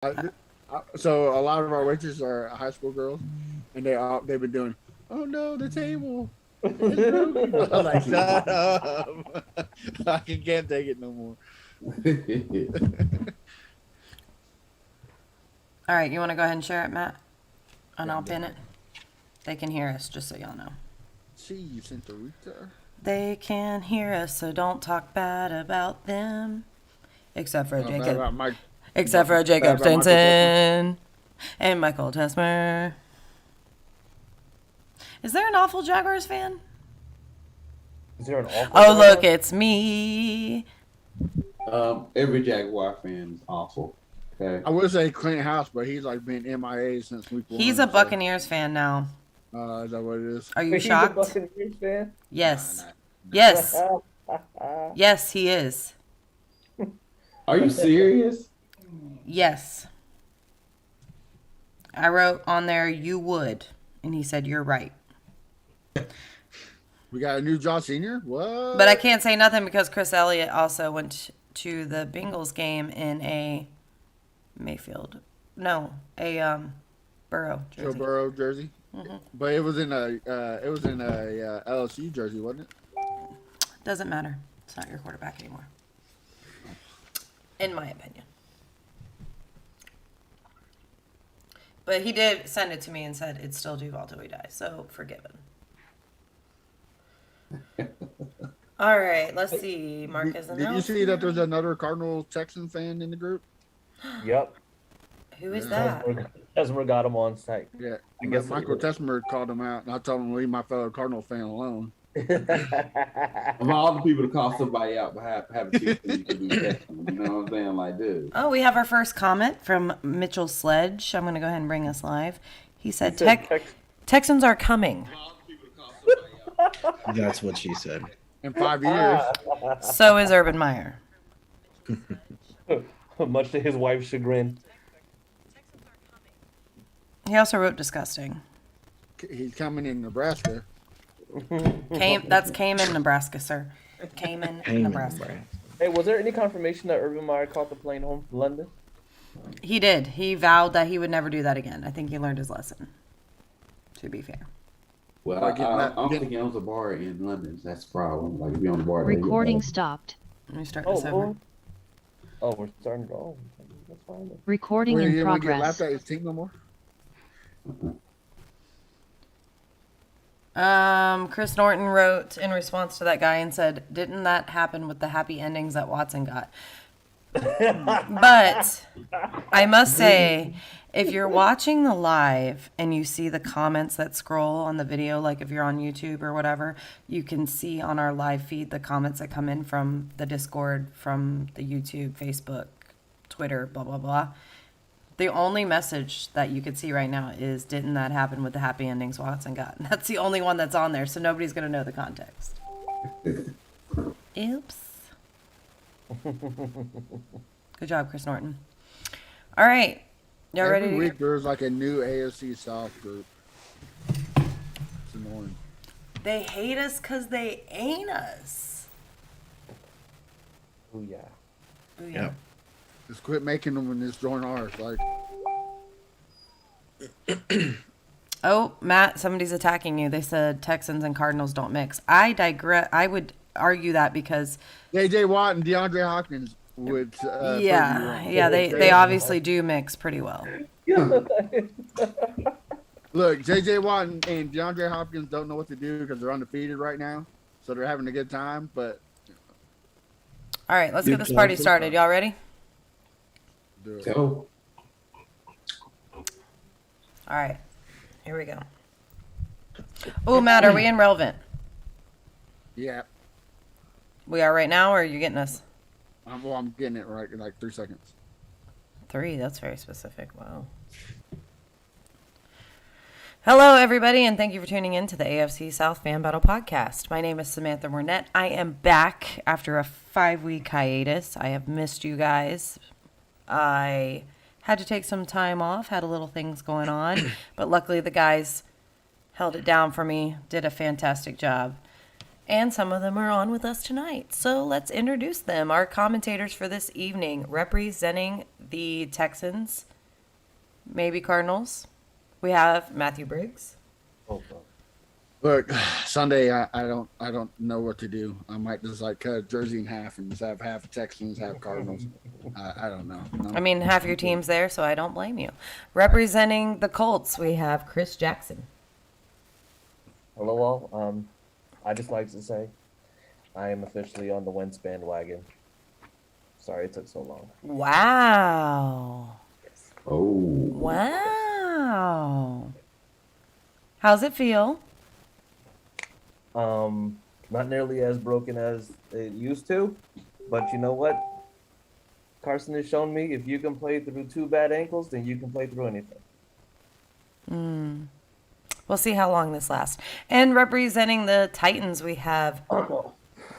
So a lot of our waitresses are high school girls, and they've been doing. Oh no, the table. It's broken. I'm like, shut up. I can't take it no more. All right, you want to go ahead and share it, Matt? And Yeah, I'll pin it. They can hear us, just so y'all know. See you, Centorita. They can hear us, so don't talk bad about them. Except for Jacob. Except for Jacob Stinson and Michael Tesmer. Is there an awful Jaguars fan? Is there an awful? Oh, look, it's me. Every Jaguar fan is awful. Okay. I would say Clint House, but he's like been MIA since week 1. He's a Buccaneers fan now. Is that what it is? Are you He's shocked? a Buccaneers fan? Yes. Nah. Yes. Yes, he is. Are you serious? Yes. I wrote on there, you would. And he said, you're right. We got a new Josh Senior. What? But I can't say nothing because Chris Elliott also went to the Bengals game in a Mayfield. No, a Burrow jersey. Joe Burrow jersey. Mm-hmm. But it was in a LSU jersey, wasn't it? Doesn't matter. It's not your quarterback anymore. In my opinion. But he did send it to me and said it's still Duval till we die. So forgiven. All right, let's see. Marcus and Did you see that there's another Cardinal Texan fan in the group? Yep. Who is that? Tesmer got him on site. Yeah, I guess Michael Tesmer called him out, and I told him to leave my fellow Cardinal fan alone. Of all the people to call somebody out, but have people you can be texting, you know what I'm saying? Like, dude. Oh, we have our first comment from Mitchell Sledge. I'm going to go ahead and bring us live. He said, Texans are coming. That's what she said. In 5 years. So is Urban Meyer. Much to his wife's chagrin. He also wrote disgusting. He's coming in Nebraska. That's Cayman, Nebraska, sir. Cayman, Nebraska. Hey, was there any confirmation that Urban Meyer caught the plane home from London? He did. He vowed that he would never do that again. I think he learned his lesson, to be fair. Well, I don't think he owns a bar in London. That's the problem. Like, if you own a bar, Recording stopped. Let me start this over. Oh, we're starting to go. That's fine. Recording He in didn't want to get progress. laughed at his team no more? Chris Norton wrote in response to that guy and said, didn't that happen with the happy endings that Watson got? But I must say, if you're watching the live and you see the comments that scroll on the video, like if you're on YouTube or whatever, you can see on our live feed the comments that come in from the Discord, from the YouTube, Facebook, Twitter, blah, blah, blah. The only message that you could see right now is, didn't that happen with the happy endings Watson got? And that's the only one that's on there, so nobody's going to know the context. Oops. Good job, Chris Norton. All right. Y'all ready? Every week there's like a new AFC South group. It's annoying. They hate us because they ain't us. Oh, yeah. Booyah. Yeah. Just quit making them and just join ours. Like, Oh, Matt, somebody's attacking you. They said Texans and Cardinals don't mix. I digress. I would argue that because J.J. Watt and DeAndre Hopkins would. They obviously do mix pretty well. Look, J.J. Watt and DeAndre Hopkins don't know what to do because they're undefeated right now, so they're having a good time. But All right, let's get this party started. Y'all ready? do it. Go. All right, here we go. Oh, Matt, are we in relevant? Yeah, We are right now, or are you getting us? I'm getting it right in like 3 seconds. 3, that's very specific. Wow. Hello, everybody, and thank you for tuning in to the AFC South Fan Battle Podcast. My name is Samantha Burnett. I am back after a 5-week hiatus. I have missed you guys. I had to take some time off, had a little things going on, but luckily the guys held it down for me, did a fantastic job. And some of them are on with us tonight. So let's introduce them. Our commentators for this evening, representing the Texans, maybe Cardinals, we have Matthew Briggs. Oh, bro. Look, Sunday, I don't know what to do. I might just like cut a jersey in half and just have half Texans, half Cardinals. I don't know. No. I mean, half your team's there, so I don't blame you. Representing the Colts, we have Chris Jackson. Hello, all. I just like to say, I am officially on the Wentz bandwagon. Sorry it took so long. Wow. Oh. Wow. How's it feel? Not nearly as broken as it used to, but you know what? Carson has shown me if you can play through 2 bad ankles, then you can play through anything. We'll see how long this lasts. And representing the Titans, we have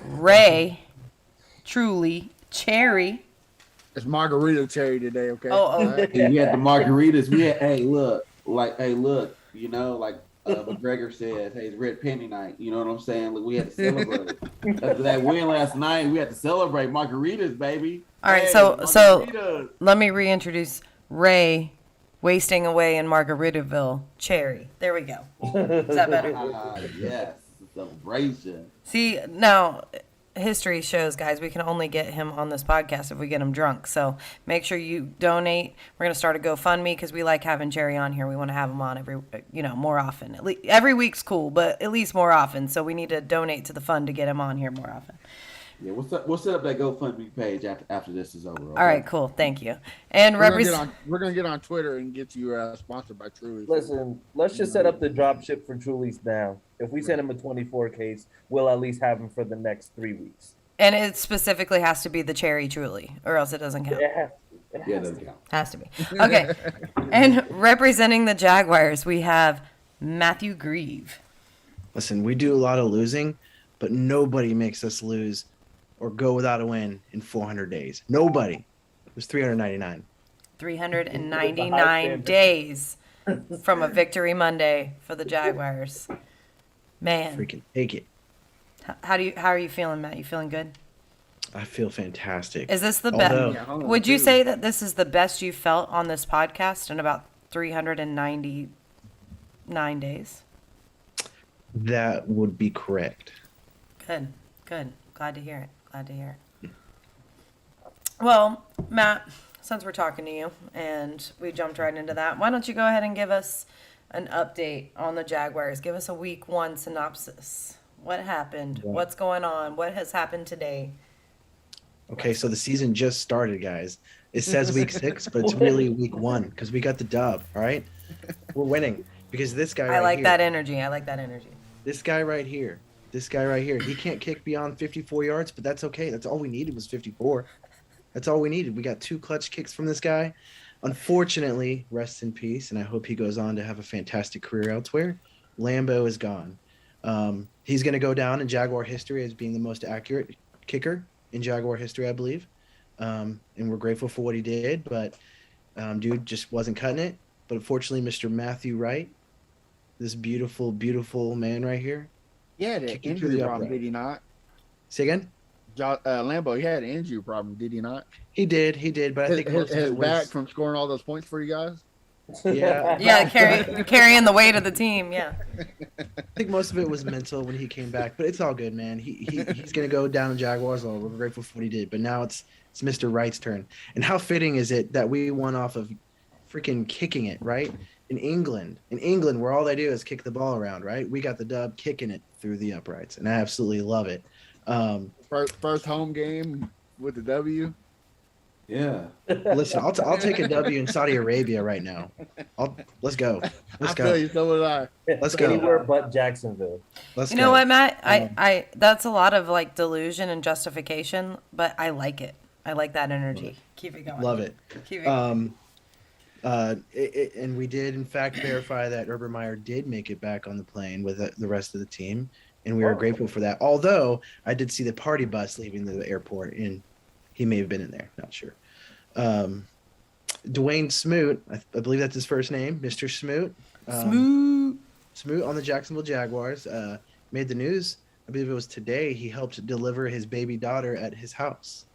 Ray, Truly, Cherry. It's Margarita Cherry today, okay? Oh. We had the margaritas. We had, hey, look, you know, like McGregor said, hey, it's Red Penny night. You know what I'm saying? Look, we had to celebrate. After that win last night, we had to celebrate margaritas, baby. All right, Hey, so margaritas. let me reintroduce Ray, wasting away in Margaritaville, Cherry. There we go. Is that better? Yes, celebration. See, now history shows, guys, we can only get him on this podcast if we get him drunk. So make sure you donate. We're going to start a GoFundMe because we like having Cherry on here. We want to have him on more often. Every week's cool, but at least more often. So we need to donate to the fund to get him on here more often. Yeah, we'll set up that GoFundMe page after this is over. Okay? All right, cool. Thank you. And we're gonna get on Twitter and get you sponsored by Truly. Listen, let's just set up the drop ship for Truly's now. If we send him a 24 case, we'll at least have him for the next 3 weeks. And it specifically has to be the Cherry Truly, or else it doesn't count. It Yeah, has doesn't to. count. Has to be. Okay. And representing the Jaguars, we have Matthew Grieve. Listen, we do a lot of losing, but nobody makes us lose or go without a win in 400 days. Nobody. It was 399. 399 days from a victory Monday for the Jaguars. Man, Freaking take it. how are you feeling, Matt? You feeling good? I feel fantastic. Is this the Although- best? Would you say that this is the best you felt on this podcast in about 399 days? That would be correct. Good. Glad to hear it. Well, Matt, since we're talking to you and we jumped right into that, why don't you go ahead and give us an update on the Jaguars? Give us a week 1 synopsis. What happened? What's going on? What has happened today? Okay, so the season just started, guys. It says week 6, but it's really week 1 because we got the dub, all right? We're winning because this guy I like here, that energy. This guy right here, he can't kick beyond 54 yards, but that's okay. That's all we needed was 54. That's all we needed. We got 2 clutch kicks from this guy. Unfortunately, rest in peace, and I hope he goes on to have a fantastic career elsewhere. Lambeau is gone. He's going to go down in Jaguar history as being the most accurate kicker in Jaguar history, I believe. And we're grateful for what he did, but dude just wasn't cutting it. But unfortunately, Mr. Matthew Wright, this beautiful, beautiful man right here. Yeah, the Kicking injury through the problem, upright. did he not? Say again? Lambeau, he had an injury problem, did he not? He did, but I think most of his it back was, from scoring all those points for you guys. yeah, Yeah, carrying the weight of the team. Yeah. I think most of it was mental when he came back, but it's all good, man. He's gonna go down in Jaguars. We're grateful for what he did, but now it's Mr. Wright's turn. And how fitting is it that we won off of freaking kicking it, right? In England, where all they do is kick the ball around, right? We got the dub kicking it through the uprights, and I absolutely love it. First home game with the W. Yeah. Listen, I'll take a W in Saudi Arabia right now. Let's go. Let's I feel go. you, so would I. Let's go. Anywhere but Jacksonville. Let's You go. know what, Matt? I that's a lot of like delusion and justification, but I like it. I like that energy. Keep it going. Love it. Keep it going. And we did, in fact, verify that Urban Meyer did make it back on the plane with the rest of the team, and we are grateful for that. Although I did see the party bus leaving the airport, and he may have been in there. Not sure. Dwayne Smoot, I believe that's his first name, Mr. Smoot. Smooth. Smoot on the Jacksonville Jaguars made the news I believe it was today, he helped deliver his baby daughter at his house.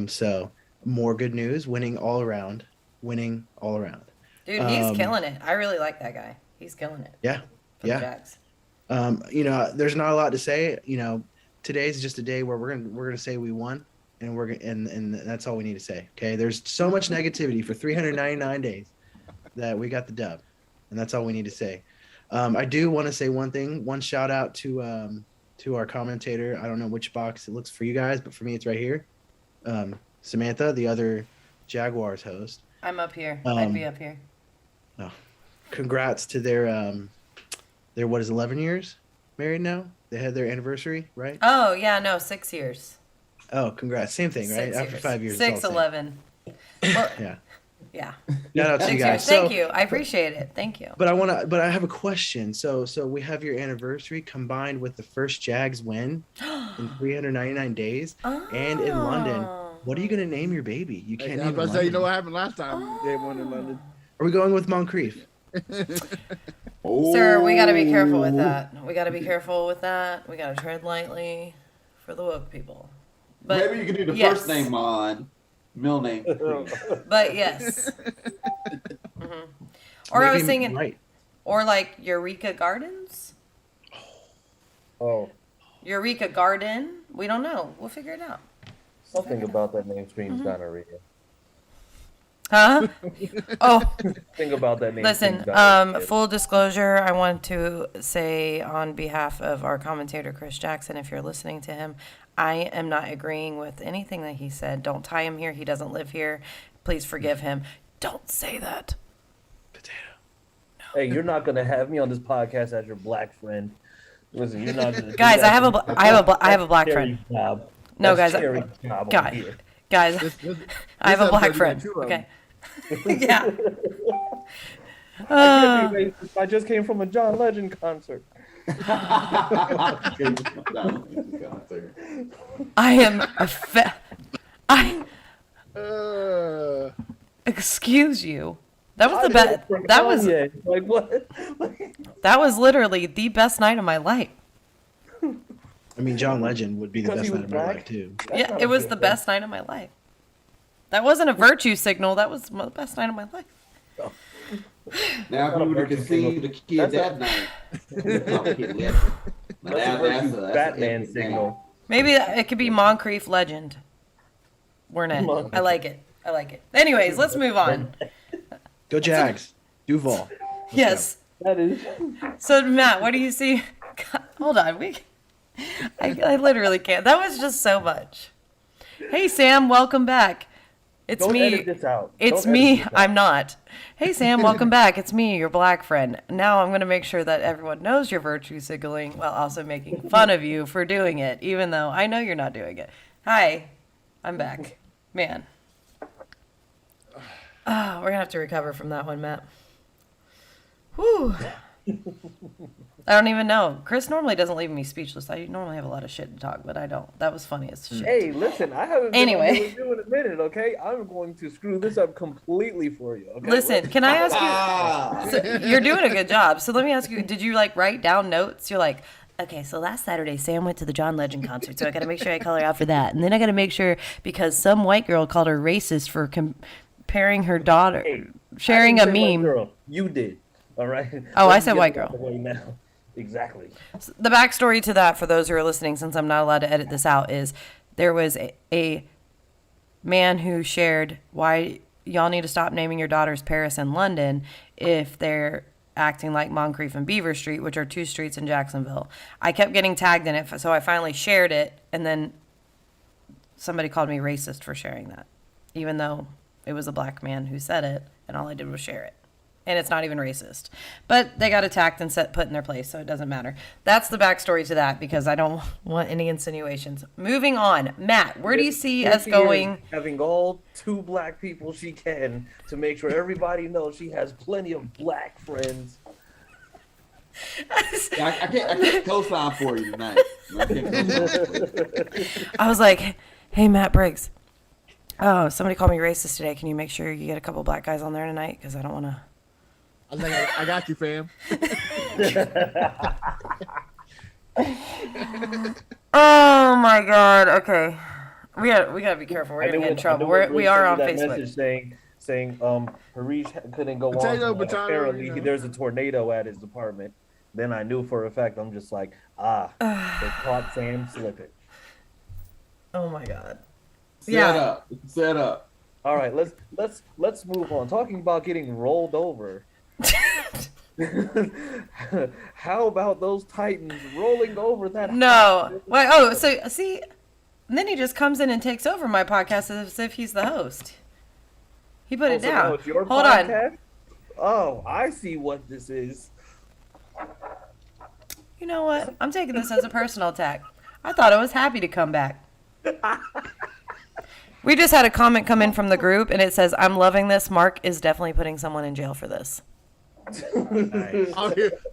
So more good news, winning all around. Dude, he's killing it. I really like that guy. He's killing it. Yeah. For the Yeah. Jags. There's not a lot to say. Today's just a day where we're gonna say we won, and and that's all we need to say. Okay. There's so much negativity for 399 days that we got the dub, and that's all we need to say. I do want to say one shout out to our commentator. I don't know which box it looks for you guys, but for me it's right here. Samantha, the other Jaguars host. I'm up here. I'd be up here. Congrats to their what is 11 years married now? They had their anniversary, right? Oh, yeah, no, 6 years. Oh, congrats. Same thing, right? 6 After years. 5 years. it's all the same. 6-11. Well, Yeah. yeah. Shout out to 6 you years. guys. Thank you. I appreciate it. Thank you. But I have a question. So we have your anniversary combined with the first Jags win in 399 days and in London. What are you going to name your baby? You can't I was name about to it say, you know London. what happened last time they won in London? Are we going with Moncrief? Sir, we got to be careful with that. We got to be careful with that. We got to tread lightly for the woke people. But Maybe you can do the yes. first name on, middle name. But yes. Or I was thinking, right. or like Eureka Gardens? Oh, Eureka Garden? We don't know. We'll figure it out. something about that name screams gonorrhea. Huh? Oh, Think about that name. listen, screams gonorrhea. full disclosure, I want to say on behalf of our commentator, Chris Jackson, if you're listening to him, I am not agreeing with anything that he said. Don't tie him here. He doesn't live here. Please forgive him. Don't say that. Potato. Hey, you're not gonna have me on this podcast as your black friend. Listen, you're not gonna. do Guys, that. I have a black That's friend. Terry's job. No, That's guys, Terry's job over Guys, here. guys, This I have a black episode, you friend. got 2 of them. Okay. Yeah. I can't be racist. I just came from a John Legend concert. I am I excuse you. That was the best. That was like what? that was literally the best night of my life. I mean, John Legend would be the Because best he night was of my black? life, too. That's Yeah, not it a was good the thing. best night of my life. That wasn't a virtue signal. That was the best night of my life. Now, if we would have conceived the kid that night. That's a Batman signal. Maybe it could be Moncrief Legend. Wernet. I like it. I like it. Anyways, let's move on. Go Jags. Duval. Yes. That is. So Matt, what do you see? God, hold on, I literally can't. That was just so much. Hey Sam, welcome back. It's Don't me. edit this out. It's Don't me. edit this out. I'm not. Hey Sam, welcome back. It's me, your black friend. Now I'm going to make sure that everyone knows you're virtue signaling while also making fun of you for doing it, even though I know you're not doing it. Hi, I'm back. Man. We're going to have to recover from that one, Matt. Whew. I don't even know. Chris normally doesn't leave me speechless. I normally have a lot of shit to talk, but I don't. That was funny as shit. Hey, listen, I haven't been Anyway. on the review in a minute, okay? I'm going to screw this up completely for you, okay? Listen, can I ask you? So you're doing a good job. So let me ask you, did you like write down notes? You're like, okay, so last Saturday, Sam went to the John Legend concert, so I got to make sure I call her out for that. And then I got to make sure because some white girl called her racist for comparing her daughter, sharing I a didn't say white meme. girl. You did, all right? Oh, I Let's said get white it out girl. the way now. Exactly. The backstory to that, for those who are listening, since I'm not allowed to edit this out, is there was a man who shared why y'all need to stop naming your daughters Paris and London if they're acting like Moncrief and Beaver Street, which are 2 streets in Jacksonville. I kept getting tagged in it, so I finally shared it, and then somebody called me racist for sharing that, even though it was a black man who said it, and all I did was share it. And it's not even racist. But they got attacked and put in their place, so it doesn't matter. That's the backstory to that, because I don't want any insinuations. Moving on. Matt, where do you see us going? Having all 2 black people she can to make sure everybody knows she has plenty of black friends. I can't co-sign for you tonight. I can't co-sign for you. I was like, hey, Matt Briggs. Oh, somebody called me racist today. Can you make sure you get a couple black guys on there tonight? Because I don't want to. I was like, I got you, fam. Oh my god. Okay. We gotta be careful. We're gonna get in trouble. We are on that Facebook. message saying Harish couldn't go Potato, on. Apparently, you know. there's a tornado at his apartment. Then I knew for a fact. I'm just like, they caught Sam slipping. Oh my god. Set up. All right, let's move on. Talking about getting rolled over. How about those Titans rolling over that? No. Wait, oh, so see, and then he just comes in and takes over my podcast as if he's the host. He put it So down. now it's your Hold on. podcast? Oh, I see what this is. You know what? I'm taking this as a personal attack. I thought I was happy to come back. We just had a comment come in from the group, and it says, "I'm loving this. Mark is definitely putting someone in jail for this." Nice.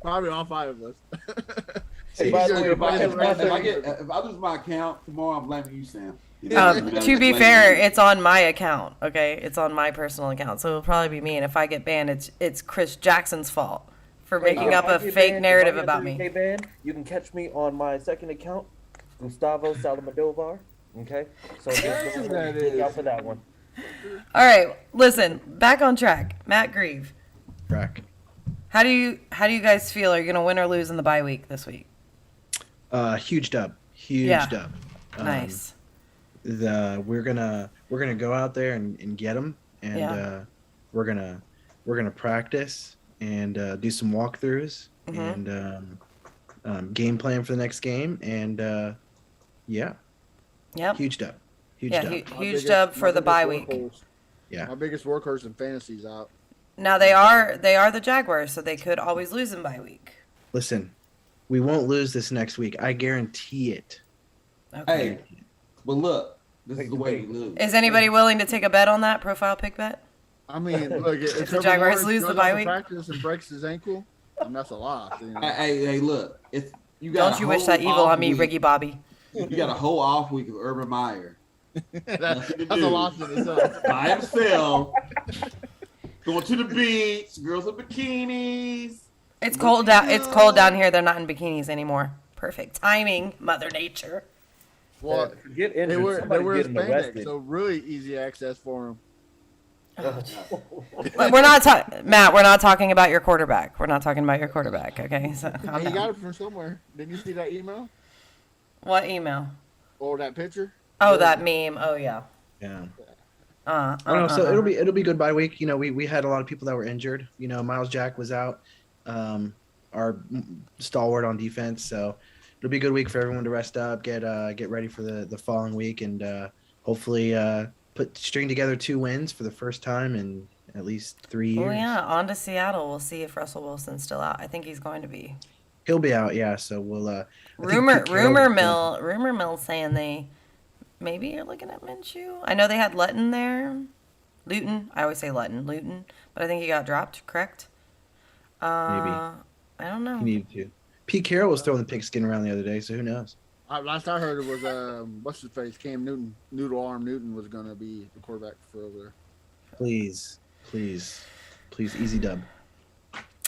Probably all 5 of us. Hey, by the way, If I lose my account tomorrow, I'm blaming you, Sam. You know, To be fair, it's on my account. Okay, it's on my personal account, so it'll probably be me. And if I get banned, it's Chris Jackson's fault for making up a fake narrative about me. Banned, you can catch me on my second account, Gustavo Salamadovar. Okay, so just look out for that one. All right, listen, back on track. Matt Grieve, Crack. how do you guys feel? Are you gonna win or lose in the bye week this week? Huge dub. Huge Yeah. dub. Nice. We're gonna go out there and get them, and Yeah. we're gonna practice and do some walkthroughs Mhm. and game plan for the next game, and yeah, Yep. huge dub. Huge Yeah, dub. huge dub for the bye week. Yeah. My biggest workhorse in fantasy's out. Now they are the Jaguars, so they could always lose in bye week. Listen, we won't lose this next week. I guarantee it. Okay. Hey, but look, this is the way we lose. Is anybody willing to take a bet on that profile pick bet? I mean, look, if the Trevor Jaguars Lawrence lose the goes bye out to week? practice and breaks his ankle, that's a loss. You know? Hey, look, it's you got. Don't you wish that evil on me, Ricky Bobby? You got a whole off week of Urban Meyer that's a loss in itself. by himself, going to the beach, girls in bikinis. It's cold down. It's cold down here. They're not in bikinis anymore. Perfect timing, Mother Nature. Well, Get they injured. were Somebody getting spandex, arrested. so really easy access for him. We're not Matt. We're not talking about your quarterback. We're not talking about your quarterback. Okay. So calm He down. got it from somewhere. Didn't you see that email What email? or that picture? Oh, that meme. Oh yeah. Yeah. Uh, I don't know. So it'll be good bye week. You know, we had a lot of people that were injured. You know, Miles Jack was out, our stalwart on defense. So it'll be a good week for everyone to rest up, get ready for the following week, and hopefully string together 2 wins for the first time in at least 3 years. Oh yeah, on to Seattle. We'll see if Russell Wilson's still out. I think he's going to be. He'll be out, yeah. So we'll. I think Rumor Pete Carroll- mill saying they maybe are looking at Minshew. I know they had Luton there. Luton. I always say Luton, but I think he got dropped. Correct. I don't know. He needed to. Pete Carroll was throwing the pigskin around the other day, so who knows? Last I heard it was what's his face, Cam Newton, Noodle Arm Newton was gonna be the quarterback for over there. Please, easy dub.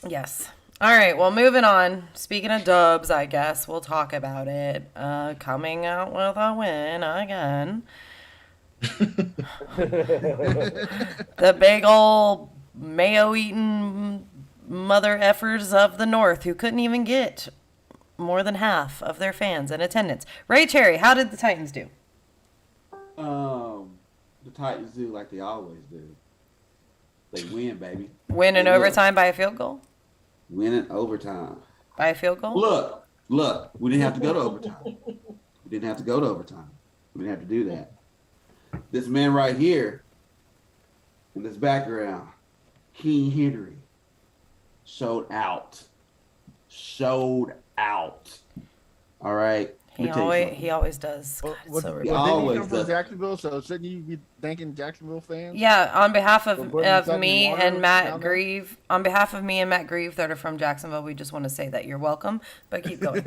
Yes. All right. Well, moving on. Speaking of dubs, I guess we'll talk about it. Coming out with a win again. The big old mayo-eating mother effers of the North who couldn't even get more than half of their fans in attendance. Ray Cherry, how did the Titans do? The Titans do like they always do. They win, baby. Win in Hey, look. overtime by a field goal? Win in overtime. By a field goal? Look, we didn't have to go to overtime. We didn't have to go to overtime. We didn't have to do that. This man right here, in this background, King Henry, showed out. All right. He Let me tell you something. always does. God, it's so He ridiculous. always Didn't he come from does. Jacksonville? So shouldn't you be thanking Jacksonville fans? Yeah, on behalf For of, putting something me in water and Matt down there? Grieve, on behalf of me and Matt Grieve that are from Jacksonville, we just want to say that you're welcome, but keep going.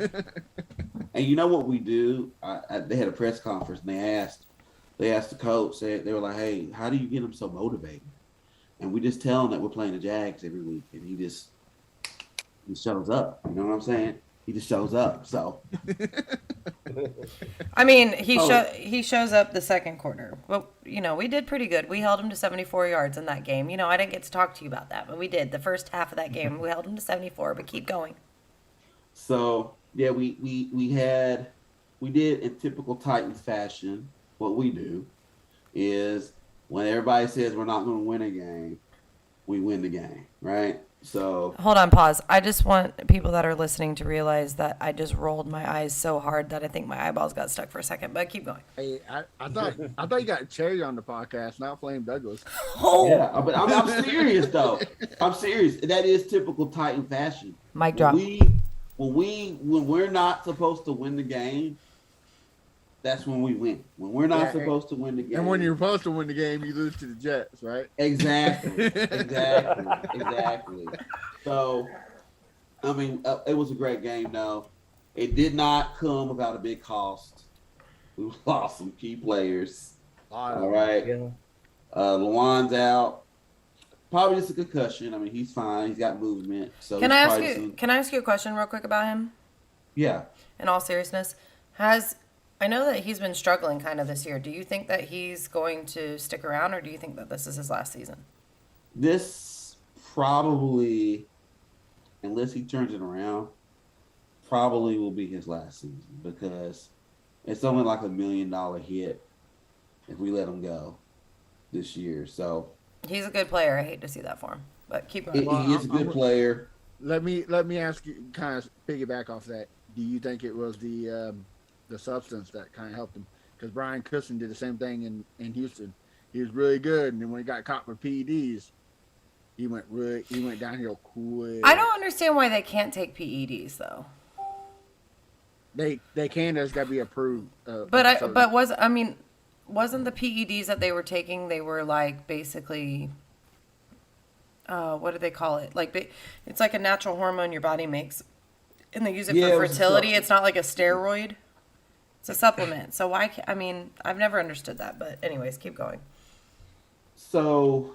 And you know what we do? They had a press conference and they asked the coach. They were like, "Hey, how do you get them so motivated?" And we just tell him that we're playing the Jags every week, and he shows up. You know what I'm saying? He just shows up. So I mean, Oh. he shows up the second quarter. Well, we did pretty good. We held him to 74 yards in that game. I didn't get to talk to you about that, but we did. The first half of that game, we held him to 74, but keep going. So yeah, we did in typical Titans fashion. What we do is when everybody says we're not going to win a game, we win the game, right? So Hold on, pause. I just want people that are listening to realize that I just rolled my eyes so hard that I think my eyeballs got stuck for a second, but keep going. Hey, I thought you got Cherry on the podcast, not Flame Douglas. Oh, yeah, but I'm serious though. I'm serious. That is typical Titan fashion. mic drop. When we're not supposed to win the game, that's when we win. When we're not Yeah, supposed to win the game, And when you're supposed to win the game, you lose to the Jets, right? exactly. So, I mean, it was a great game. Though it did not come without a big cost. We lost some key players. All right, Yeah. Lawan's out. Probably just a concussion. I mean, he's fine. He's got movement. So Can he's I ask probably you? some- Can I ask you a question real quick about him? Yeah. In all seriousness, I know that he's been struggling kind of this year. Do you think that he's going to stick around, or do you think that this is his last season? This probably, unless he turns it around, probably will be his last season because it's only like $1 million hit if we let him go this year. So He's a good player. I hate to see that for him, but keep he going. Well, is a good player. Let me ask you, kind of piggyback off that. Do you think it was the substance that kind of helped him? Because Brian Cushing did the same thing in Houston. He was really good, and then when he got caught with PEDs, he went downhill quick. I don't understand why they can't take PEDs though. They can. There's got to be approved. Wasn't the PEDs that they were taking? They were like basically, what do they call it? Like it's like a natural hormone your body makes, and they use it Yeah, it for was a fertility. supplement. It's not like a steroid. It's a supplement. So why? I've never understood that. But anyways, keep going. So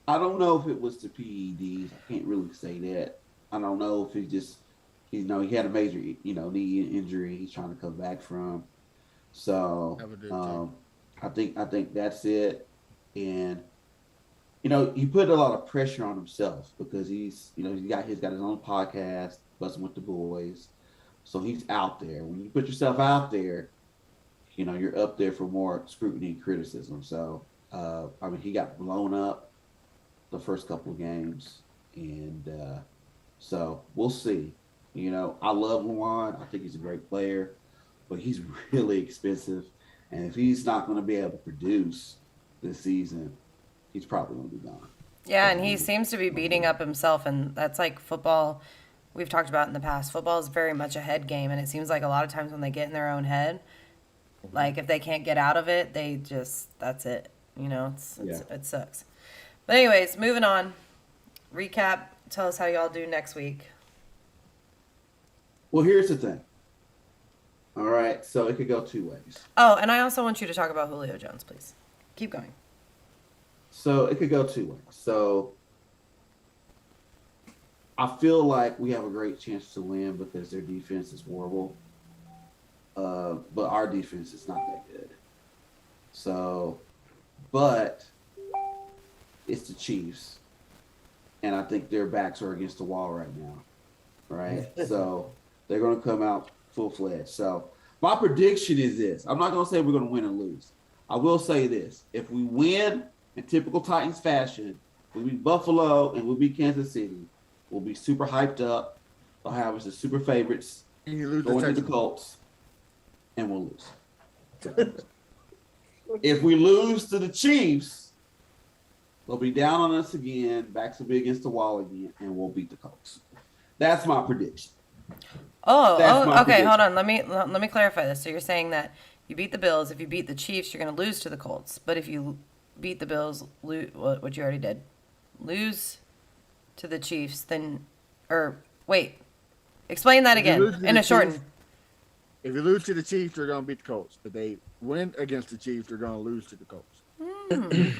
I don't know if it was the PEDs. I can't really say that. I don't know if he had a major, knee injury he's trying to come back from. So Have a good team. I think that's it. And he put a lot of pressure on himself because he's got his own podcast, Busting with the Boys. So he's out there. When you put yourself out there, you're up there for more scrutiny and criticism. So he got blown up the first couple of games, and so we'll see. I love Luan. I think he's a great player, but he's really expensive. And if he's not going to be able to produce this season, he's probably going to be gone. Yeah, and he seems to be beating up himself, and that's like football. We've talked about in the past. Football is very much a head game, and it seems like a lot of times when they get in their own head, like if they can't get out of it, that's it. It sucks. But anyways, moving on. Recap. Tell us how y'all do next week. Well, here's the thing. All right, so it could go two ways. Oh, and I also want you to talk about Julio Jones, please. Keep going. So it could go two ways. So I feel like we have a great chance to win because their defense is horrible. But our defense is not that good. So, but it's the Chiefs. And I think their backs are against the wall right now. Right? So they're going to come out full-fledged. So my prediction is this. I'm not going to say we're going to win or lose. I will say this. If we win in typical Titans fashion, we'll beat Buffalo and we'll beat Kansas City. We'll be super hyped up. They'll have us as super favorites. And you lose Going to the Texans. Colts, and we'll lose. If we lose to the Chiefs, they'll be down on us again. Backs will be against the wall again, and we'll beat the Colts. That's my prediction. That's my Okay. prediction. Hold on. Let me clarify this. So you're saying that you beat the Bills. If you beat the Chiefs, you're going to lose to the Colts. But if you beat the Bills, what you already did, lose to the Chiefs, then, or wait, explain that If you again lose to in the a shortened. Chiefs- If you lose to the Chiefs, they're going to beat the Colts. But they win against the Chiefs, they're going to lose to the Colts.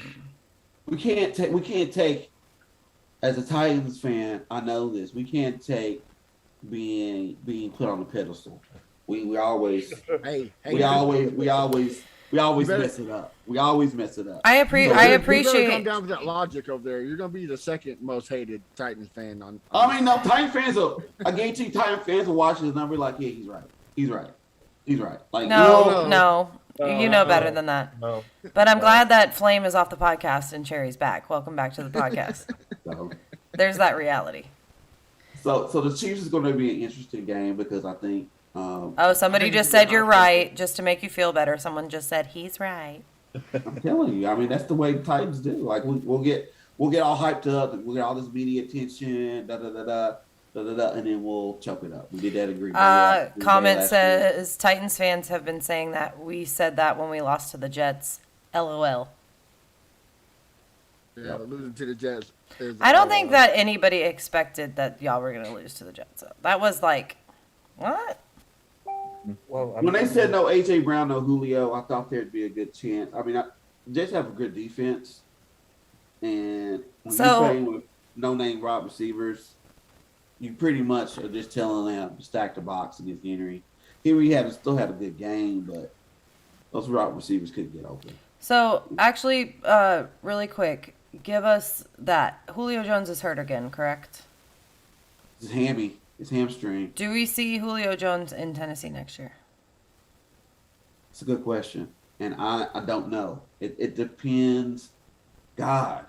We can't take as a Titans fan, I know this. We can't take being put on the pedestal. We always Hey, we always You better- mess it up. We always mess it up. I you appreciate. better- You better come down with that logic over there. You're gonna be the second most hated Titans fan on. I mean, no, Titan fans will. I guarantee Titan fans will watch this number like, yeah, he's right. He's right. He's right. Like, No, No. you know better than that. No. But I'm glad that Flame is off the podcast and Cherry's back. Welcome back to the podcast. so, There's that reality. so the Chiefs is going to be an interesting game because I think. Oh, somebody I think just it's said a you're good right, just to make you feel better. Someone just said he's right. I'm telling you. I mean, that's the way Titans do. Like, we'll get all hyped up. We'll get all this media attention. And then we'll choke it up. We did that agreement. Comment says Titans fans have been saying that we said that when we lost to the Jets. LOL. Yeah, losing to the Jets. I don't think that anybody expected that y'all were going to lose to the Jets. That was like, what? Well, When they said no AJ Brown, no Julio, I thought there'd be a good chance. I mean, Jets have a good defense, and when So- you're playing with no-name wide receivers, you pretty much are just telling them to stack the box against Henry. Henry still had a good game, but those wide receivers couldn't get open. So, actually, really quick, give us that. Julio Jones is hurt again, correct? It's hammy. It's hamstring. Do we see Julio Jones in Tennessee next year? It's a good question, and I don't know. It depends. God,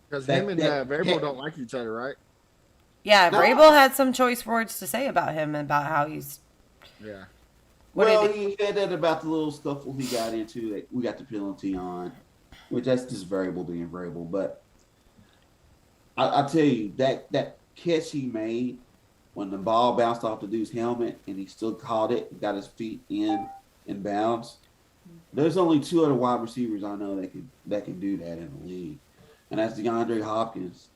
Because that- him and that- Vrabel don't like each other, right? Yeah, No. Vrabel had some choice words to say about him and about how he's. Yeah. What well, did he said that about the little scuffle he got into that we got the penalty on, which that's just variable being variable. But I tell you that catch he made when the ball bounced off the dude's helmet and he still caught it, got his feet in bounds. There's only two other wide receivers I know that can do that in the league, and that's DeAndre Hopkins.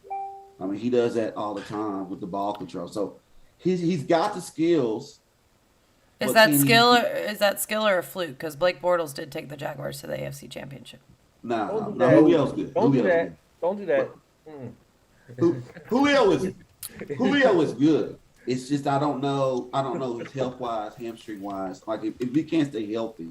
I mean, he does that all the time with the ball control. So he's got the skills. Is But that can he- skill or a fluke? Because Blake Bortles did take the Jaguars to the AFC Championship. Nah, Don't do no, that. Julio's good. Don't do Julio's that. good. Don't do that. Julio is good. It's just I don't know his health wise, hamstring wise. Like if he can't stay healthy,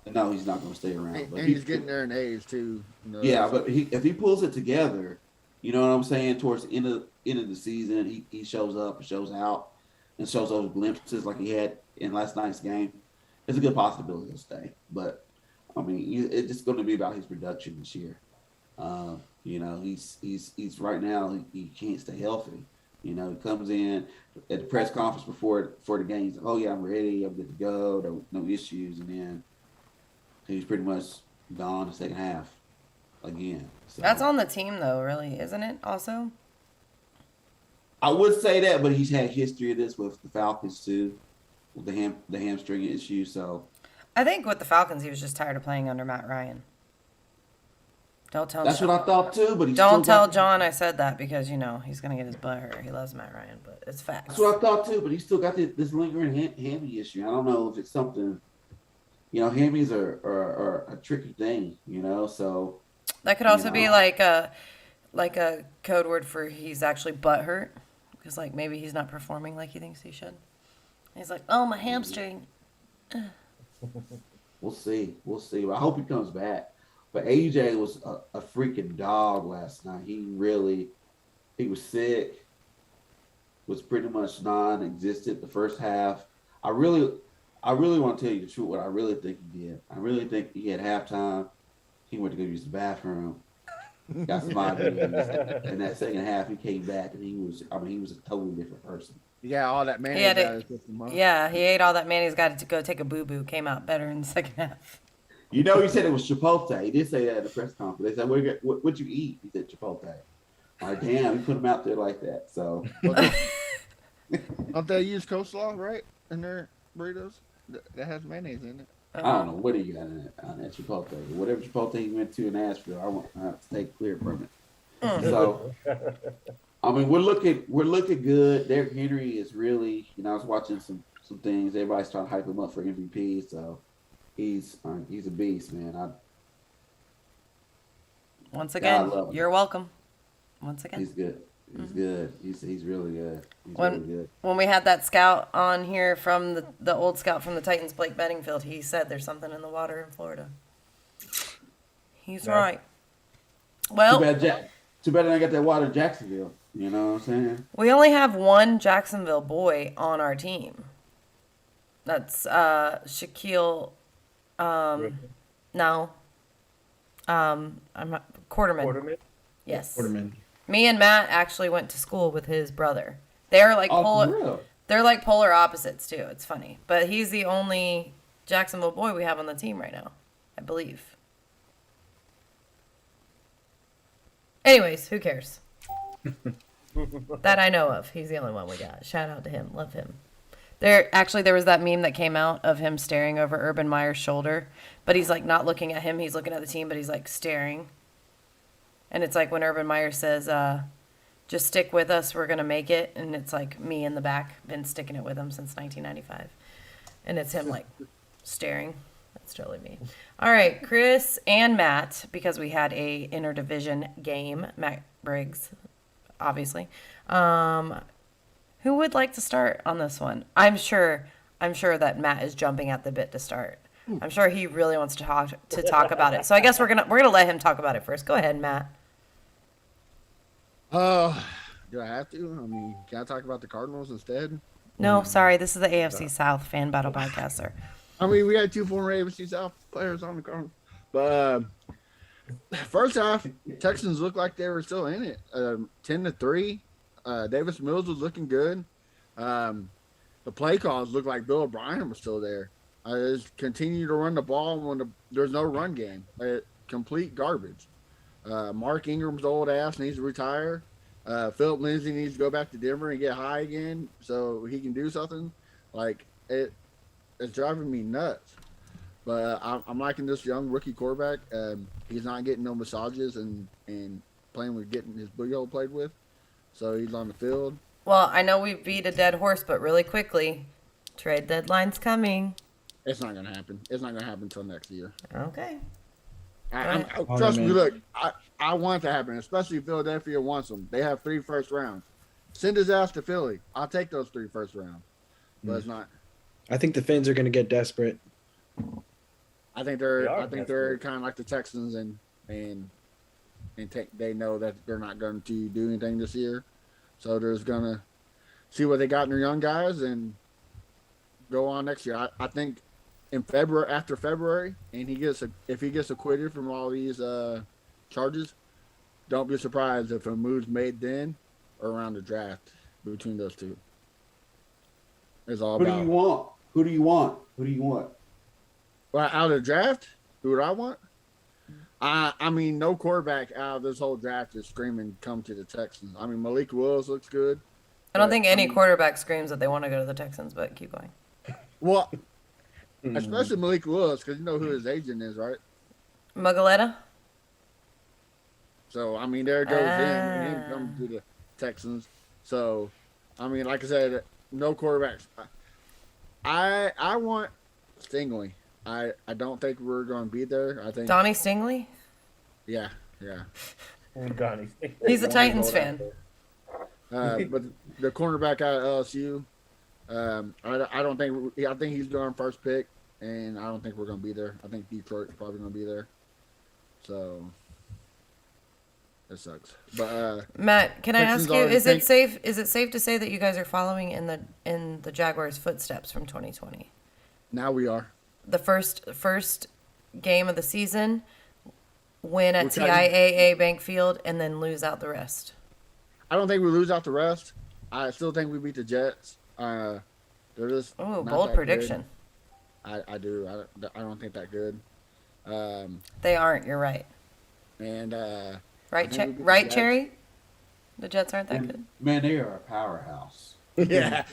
then no, he's not going to stay around. And, But and he's getting there in age too. You know, yeah, but if he pulls it together, you know what I'm saying. Towards the end of the season, he shows up, shows out, and shows those glimpses like he had in last night's game. It's a good possibility he'll stay. But I mean, it's just going to be about his production this year. You know, he's right now he can't stay healthy. You know, he comes in at the press conference before the game. He's like, "Oh yeah, I'm ready. I'm good to go. No issues." And then he's pretty much gone the second half again. So, That's on the team, though, really, isn't it? Also, I would say that, but he's had history of this with the Falcons too, with the hamstring issue. So I think with the Falcons, he was just tired of playing under Matt Ryan. Don't tell. that's John. what I thought too. But Don't tell John I said that because he's gonna get his butt hurt. He loves Matt Ryan, but it's facts. That's what I thought too. But he's still got this lingering hammy issue. I don't know if it's something. You know, hammies are a tricky thing. You know, so That could also you be know. like a code word for he's actually butt hurt because like maybe he's not performing like he thinks he should. He's like, oh, my hamstring. we'll see. We'll see. But I hope he comes back. But AJ was a freaking dog last night. He was sick, was pretty much non-existent the first half. I really want to tell you the truth, what I really think he did. I really think he had halftime. He went to go use the bathroom, got some ideas. And that second half, he came back and he was a totally different person. Yeah, all that man. He had Yeah, he ate all that man. He's got to go take a boo-boo. Came out better in the second half. You know, he said it was Chipotle. He did say that at the press conference. They said, "What'd you eat?" He said Chipotle. I'm like, damn, he put him out there like that. So Don't they use coleslaw, right, in their burritos? That has mayonnaise in it. I don't know what he got on that Chipotle. Whatever Chipotle he went to in Nashville, I have to take clear from it. So, I mean, we're looking good. Derrick Henry is really, I was watching some things. Everybody's trying to hype him up for MVP. So, he's a beast, man. Once I again, love him. you're welcome. Once again. He's good. He's good. He's really good. He's When- really good. When we had that scout on here from the old scout from the Titans, Blake Bedingfield, he said there's something in the water in Florida. He's Yeah. right. Well, Too bad I got that water in Jacksonville. You know what I'm saying? we only have one Jacksonville boy on our team. That's Shaquille. No. I'm not, Quarterman. Quarterman. Yes. Quarterman. Me and Matt actually went to school with his brother. They're like Oh, for polar. real? They're like polar opposites too. It's funny, but he's the only Jacksonville boy we have on the team right now, I believe. Anyways, who cares? That I know of. He's the only one we got. Shout out to him. Love him. There was that meme that came out of him staring over Urban Meyer's shoulder, but he's like not looking at him. He's looking at the team, but he's like staring. And it's like when Urban Meyer says, just stick with us, we're going to make it. And it's like me in the back, been sticking it with him since 1995. And it's him like staring. That's totally me. All right, Chris and Matt, because we had a interdivision game, Matt Briggs, obviously. Who would like to start on this one? I'm sure that Matt is jumping at the bit to start. I'm sure he really wants to talk about it. So I guess we're gonna let him talk about it first. Go ahead, Matt. Do I have to? I mean, can I talk about the Cardinals instead? No, sorry, this is the AFC South Fan Battle Podcast, sir. I mean, we had two former AFC South players on the Cardinals, but first half, Texans looked like they were still in it. 10-3. Davis Mills was looking good. The play calls looked like Bill O'Brien was still there. Just continue to run the ball when there's no run game. Complete garbage. Mark Ingram's old ass needs to retire. Philip Lindsay needs to go back to Denver and get high again so he can do something. Like it's driving me nuts. But I'm liking this young rookie quarterback. He's not getting no massages and playing with getting his booty hole played with. So he's on the field. Well, I know we beat a dead horse, but really quickly, trade deadline's coming. It's not gonna happen. It's not gonna happen until next year. Okay. Trust me. Look, I want it to happen, especially if Philadelphia wants him. They have 3 first rounds. Send his ass to Philly. I'll take those 3 first rounds. But it's not. I think the Finns are going to get desperate. I think they're kind of like the Texans and they know that they're not going to do anything this year, so they're just gonna see what they got in their young guys and go on next year. I think in February, after February, and if he gets acquitted from all these charges, don't be surprised if a move's made then or around the draft between those two. It's all Who about. do you want? Who do you want? Who do you want? Well, out of the draft, who would I want? I mean, no quarterback out of this whole draft is screaming, come to the Texans. I mean, Malik Willis looks good. I don't think any quarterback screams that they want to go to the Texans, but keep going. Well, especially Malik Willis, because you know who his agent is, right? Mugaleta? So, I mean, there goes him coming to the Texans. So, I mean, like I said, no quarterbacks. I want Stingley. I don't think we're going to be there. I think Donnie Stingley? Yeah. Donnie. He's a Titans fan. But the cornerback out of LSU, I don't think. I think he's going first pick, and I don't think we're going to be there. I think Detroit's probably going to be there. So that sucks. But Matt, can I ask Texans you? already Is it safe to say that you guys are following in the Jaguars' footsteps from 2020? now we are. The first game of the season, win at We're trying- TIAA Bank Field, and then lose out the rest. I don't think we lose out the rest. I still think we beat the Jets. They're just Oh, not bold that prediction. good. I do. I don't think that good. They aren't. You're right. And Right, think we beat the right, Jets. Cherry. The Jets aren't that good. Man, they are a powerhouse. yeah.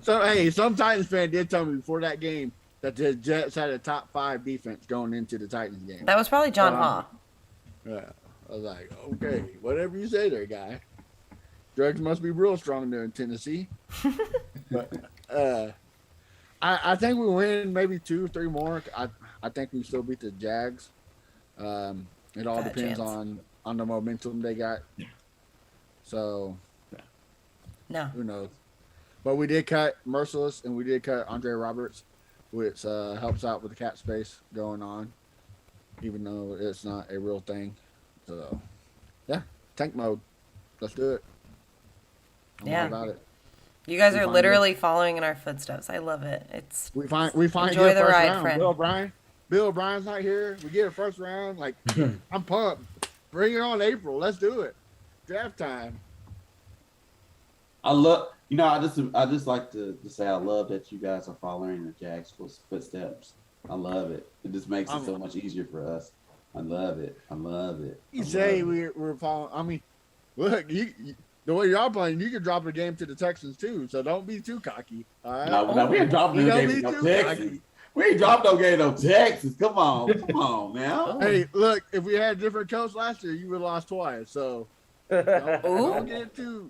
So hey, some Titans fan did tell me before that game that the Jets had a top 5 defense going into the Titans game. That was probably John Haw. Yeah. I was like, okay, whatever you say there, guy. Drugs must be real strong there in Tennessee. But I think we win maybe 2 or 3 more. I think we still beat the Jags. It all Bad depends chance. on the momentum they got So No. who knows? But we did cut Merciless and we did cut Andre Roberts, which helps out with the cap space going on, even though it's not a real thing. So, yeah, tank mode. Let's do it. I'm Yeah. all about it. You guys We are find literally following in our footsteps. I love it. It's We find Enjoy good the first ride, round. friend. Bill O'Brien's not here. We get a first round. Like I'm pumped. Bring it on, April. Let's do it. Draft time. I love, I just like to say I love that you guys are following the Jags' footsteps. I love it. It just makes it so much easier for us. I love it. I love it. You say we're following. I mean, look, the way y'all playing, you can drop a game to the Texans too. So don't be too cocky. All right. No, we ain't dropping no Don't game be to no too Texas. cocky. We ain't dropping no game to no Texas. Come on now. Hey, look, if we had a different coach last year, you would have lost twice. So don't get too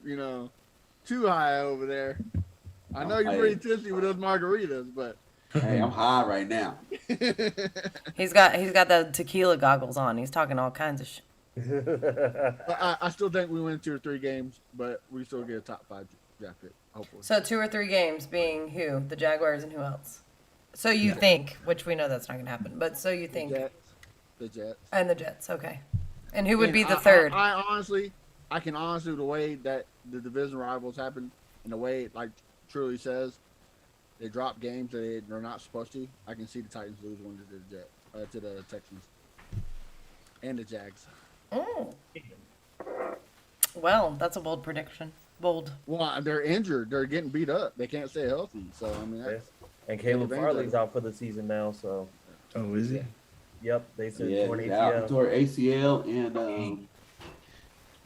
high over there. I know you're pretty tipsy with those margaritas, but Hey, I'm high right now. he's got the tequila goggles on. He's talking all kinds of shit. I still think we win 2 or 3 games, but we still get a top 5 draft pick, hopefully. So 2 or 3 games being who? The Jaguars and who else? So you think, which we know that's not going to happen, but so you think. The Jets. And the Jets, okay. And who would And be the third? I can honestly, the way that the division rivals happen, and the way it, like truly says, they drop games that they're not supposed to. I can see the Titans lose one to the Texans and the Jags. Oh. Well, that's a bold prediction. Bold. Well, they're injured. They're getting beat up. They can't stay healthy. So I mean, that's, And Caleb advantage Farley's of it. out for the season now, so Oh, is he? yep, they said Yeah, torn out ACL. toward ACL and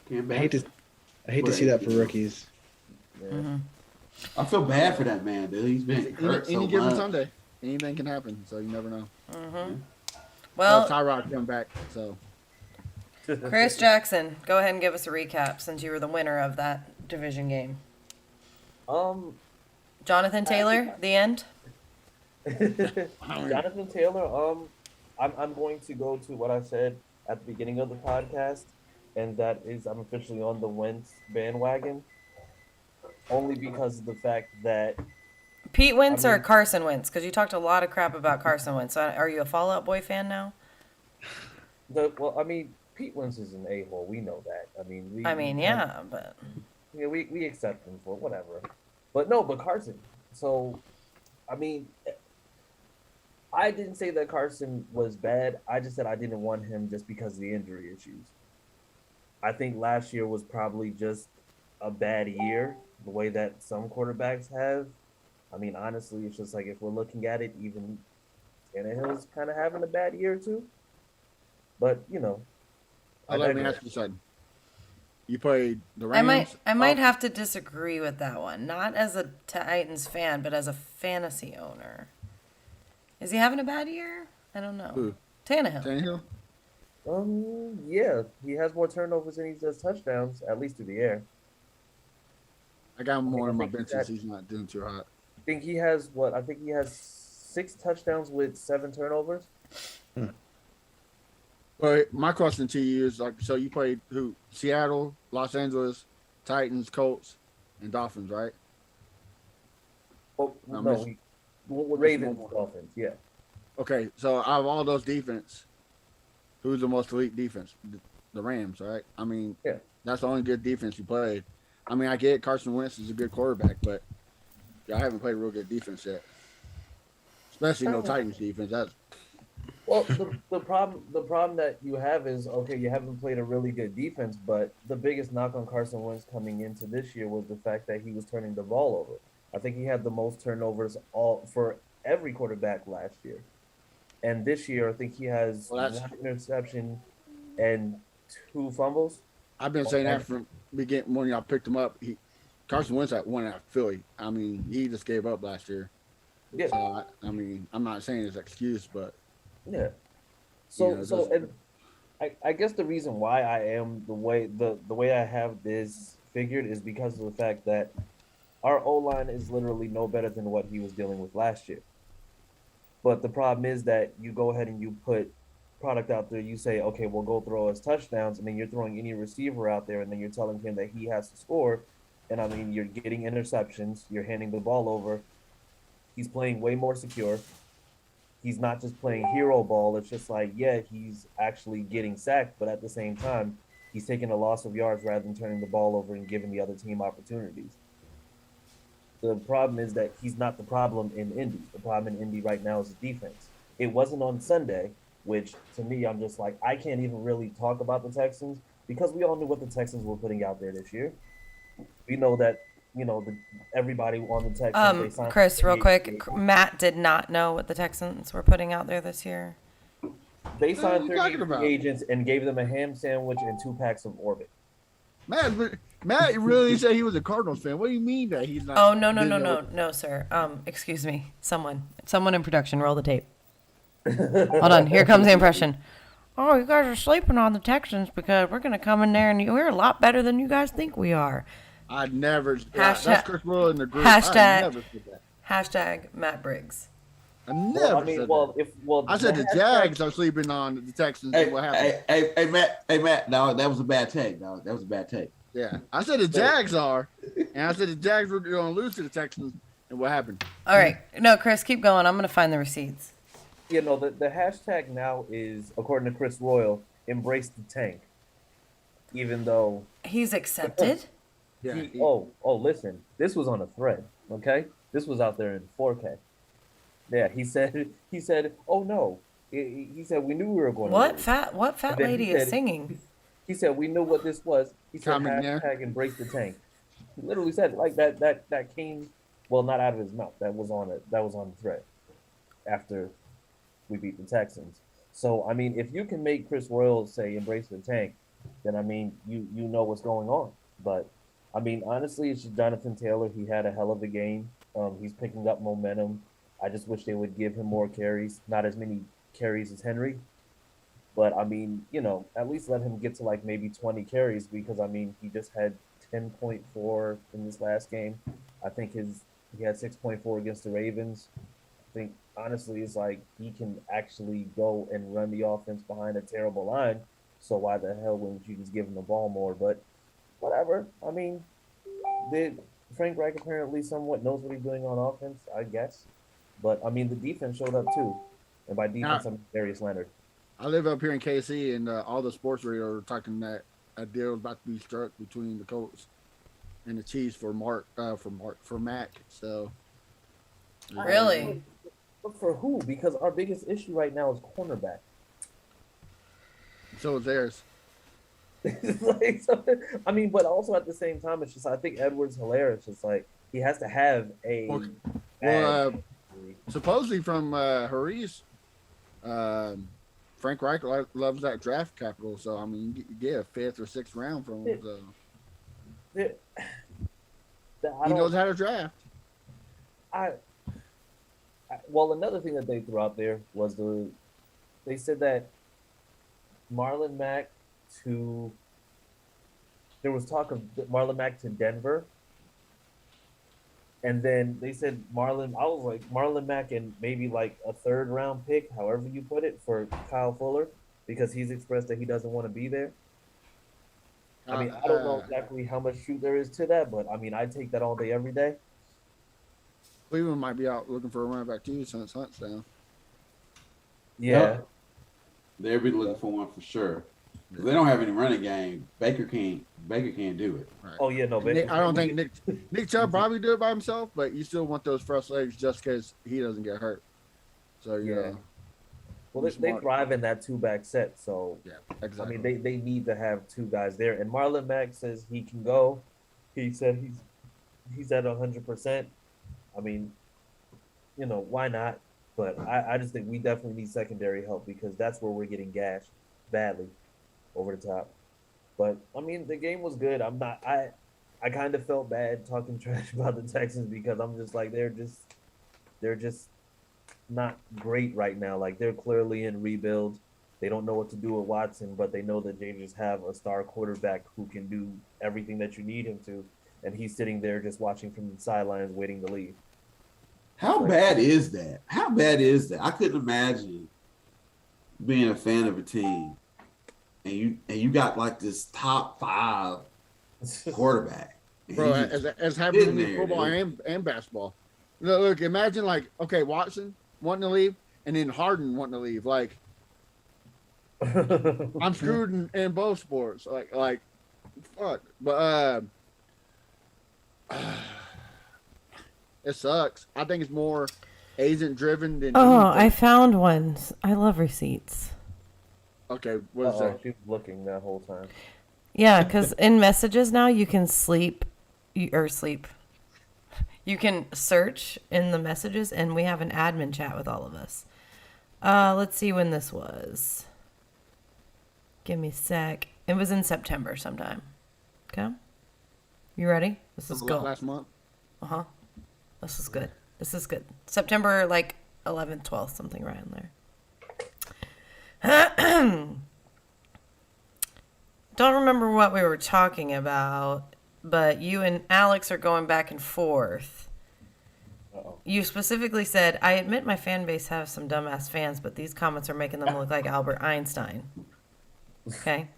came I back. hate to see that for rookies. Yeah. Mm-hmm. I feel bad for that man, dude. He's been hurt so any given much. Sunday, anything can happen. So you never know. Mm-hmm. Well, Well, Tyrod coming back. So Chris Jackson, go ahead and give us a recap since you were the winner of that division game. Jonathan Taylor, the end. Jonathan Taylor, I'm going to go to what I said at the beginning of the podcast, and that is I'm officially on the Wentz bandwagon, only because of the fact that Pete Wentz I or mean- Carson Wentz? Because you talked a lot of crap about Carson Wentz. Are you a Fall Out Boy fan now? Pete Wentz is an a-hole. We know that. Yeah, but Yeah, we accept him for whatever. But Carson. So, I mean, I didn't say that Carson was bad. I just said I didn't want him just because of the injury issues. I think last year was probably just a bad year, the way that some quarterbacks have. I mean, honestly, it's just like if we're looking at it, even Tannehill's kind of having a bad year too. But, let me ask you something. You played the Rams. I might have to disagree with that one. Not as a Titans fan, but as a fantasy owner. Is he having a bad year? I don't know. Who? Tannehill. Tannehill. Yeah, he has more turnovers than he does touchdowns, at least through the air. I got him more on my think bench that- since he's not doing too hot. I think he has 6 touchdowns with 7 turnovers. But my question to you is so you played who? Seattle, Los Angeles, Titans, Colts, and Dolphins, right? Oh, No, no, miss- Ravens, one more. Dolphins, yeah. Okay, so out of all those defense, who's the most elite defense? The Rams, right? I mean, Yeah. that's the only good defense you played. I mean, I get Carson Wentz is a good quarterback, but I haven't played a real good defense yet. Especially no Titans defense. That's Well, the problem that you have is you haven't played a really good defense, but the biggest knock on Carson Wentz coming into this year was the fact that he was turning the ball over. I think he had the most turnovers for every quarterback last year, and this year I think he has Well, that's- 1 interception and 2 fumbles. I've been saying that from beginning when y'all picked him up. Carson Wentz at one at Philly. I mean, he just gave up last year. Yeah, So I'm not saying it's an excuse, but yeah. So Yeah, so that's- and I guess the reason why I am the way I have this figured is because of the fact that our O-line is literally no better than what he was dealing with last year. But the problem is that you go ahead and you put product out there, you say, okay, we'll go throw us touchdowns, and then you're throwing any receiver out there, and then you're telling him that he has to score. And I mean, you're getting interceptions, you're handing the ball over. He's playing way more secure. He's not just playing hero ball. It's just like, yeah, he's actually getting sacked, but at the same time, he's taking a loss of yards rather than turning the ball over and giving the other team opportunities. The problem is that he's not the problem in Indy. The problem in Indy right now is the defense. It wasn't on Sunday, which to me, I'm just like, I can't even really talk about the Texans because we all knew what the Texans were putting out there this year. We know that, everybody on the Texans, they signed Chris, real 38 quick, Matt did not know what the Texans were putting out there this year. They What are signed you talking 38 about? free agents and gave them a ham sandwich and 2 packs of Orbit. Matt really said he was a Cardinals fan. What do you mean that he's not? Oh, no, didn't know- no, sir. Excuse me. Someone in production, roll the tape. Hold on, here comes the impression. Oh, you guys are sleeping on the Texans because we're going to come in there and we're a lot better than you guys think we are. I never. Hashtag- That's Chris Will in the group. hashtag- I never said that. Hashtag Matt Briggs. I never Well, I mean, said well, that. if well, I said the hashtag- Jags are sleeping on the Texans. Hey, and what happened? hey, Matt. No, that was a bad take. No, that was a bad take. Yeah, I said the Jags are, and I said the Jags were going to lose to the Texans, and what happened? All right. No, Chris, keep going. I'm going to find the receipts. the hashtag now is, according to Chris Royal, embrace the tank. Even though He's accepted? Yeah. listen, this was on a thread, okay? This was out there in 4K. Yeah, he said, oh no. He said, we knew we were going to What lose. fat And then lady he is said- singing? He said, we knew what this was. He said, Comment there. hashtag embrace the tank. He literally said it like that came, well, not out of his mouth. That was on the thread after we beat the Texans. So, I mean, if you can make Chris Royal say embrace the tank, then, I mean, you know what's going on. But, I mean, honestly, it's just Jonathan Taylor. He had a hell of a game. He's picking up momentum. I just wish they would give him more carries, not as many carries as Henry. But, I mean, at least let him get to like maybe 20 carries because, I mean, he just had 10.4 in this last game. I think he had 6.4 against the Ravens. I think, honestly, it's like he can actually go and run the offense behind a terrible line. So why the hell wouldn't you just give him the ball more? But whatever. I mean, Frank Reich apparently somewhat knows what he's doing on offense, I guess. But, I mean, the defense showed up too. And by defense, I mean Darius Leonard. I live up here in KC, and all the sports radio are talking that a deal is about to be struck between the Colts and the Chiefs for Mac. So, Really? But for who? Because our biggest issue right now is cornerback. So is theirs. I mean, but also at the same time, it's just I think Edwards hilarious. It's like he has to have a. Well, supposedly from Harris, Frank Reich loves that draft capital. So I mean, you get a 5th or 6th round from him. So he knows how to draft. Well, another thing that they threw out there was they said that Marlon Mack there was talk of Marlon Mack to Denver. And then they said I was like Marlon Mack and maybe like a 3rd round pick, however you put it, for Kyle Fuller, because he's expressed that he doesn't want to be there. I mean, I don't know exactly how much truth there is to that, but I mean, I take that all day, every day. Cleveland might be out looking for a running back too since Hunt's down. Yeah. Yep. They'll be looking for one for sure. If they don't have any running game, Baker can't do it. Right. Oh yeah, no. I don't think Nick Chubb probably do it by himself, but you still want those fresh legs just because he doesn't get hurt. So Yeah. Well, be they smart. thrive in that 2-back set, so yeah, I exactly. mean, they need to have 2 guys there. And Marlon Mack says he can go. He said he's at 100%. I mean, why not? But I just think we definitely need secondary help because that's where we're getting gashed badly over the top. But I mean, the game was good. I kind of felt bad talking trash about the Texans because I'm just like they're just not great right now. Like they're clearly in rebuild. They don't know what to do with Watson, but they know that they just have a star quarterback who can do everything that you need him to, and he's sitting there just watching from the sidelines, waiting to leave. How bad is that? I couldn't imagine being a fan of a team, and you got like this top 5 quarterback. And Bro, he just as happening sitting in there, football dude. and basketball. Look, imagine like, okay, Watson wanting to leave and then Harden wanting to leave. Like, I'm screwed in both sports. Like, fuck. But it sucks. I think it's more agent driven than Oh, anything. I found one. I love receipts. Okay, what is that? She's looking that whole time. Yeah, because in messages now you can sleep. You can search in the messages, and we have an admin chat with all of us. Let's see when this was. Give me a sec. It was in September sometime. Okay? You ready? This is go. Last month. Uh-huh. This is good. This is good. September, like, 11th, 12th, something right in there. Don't remember what we were talking about, but you and Alex are going back and forth. Uh-oh. You specifically said, I admit my fan base has some dumbass fans, but these comments are making them look like Albert Einstein. Okay?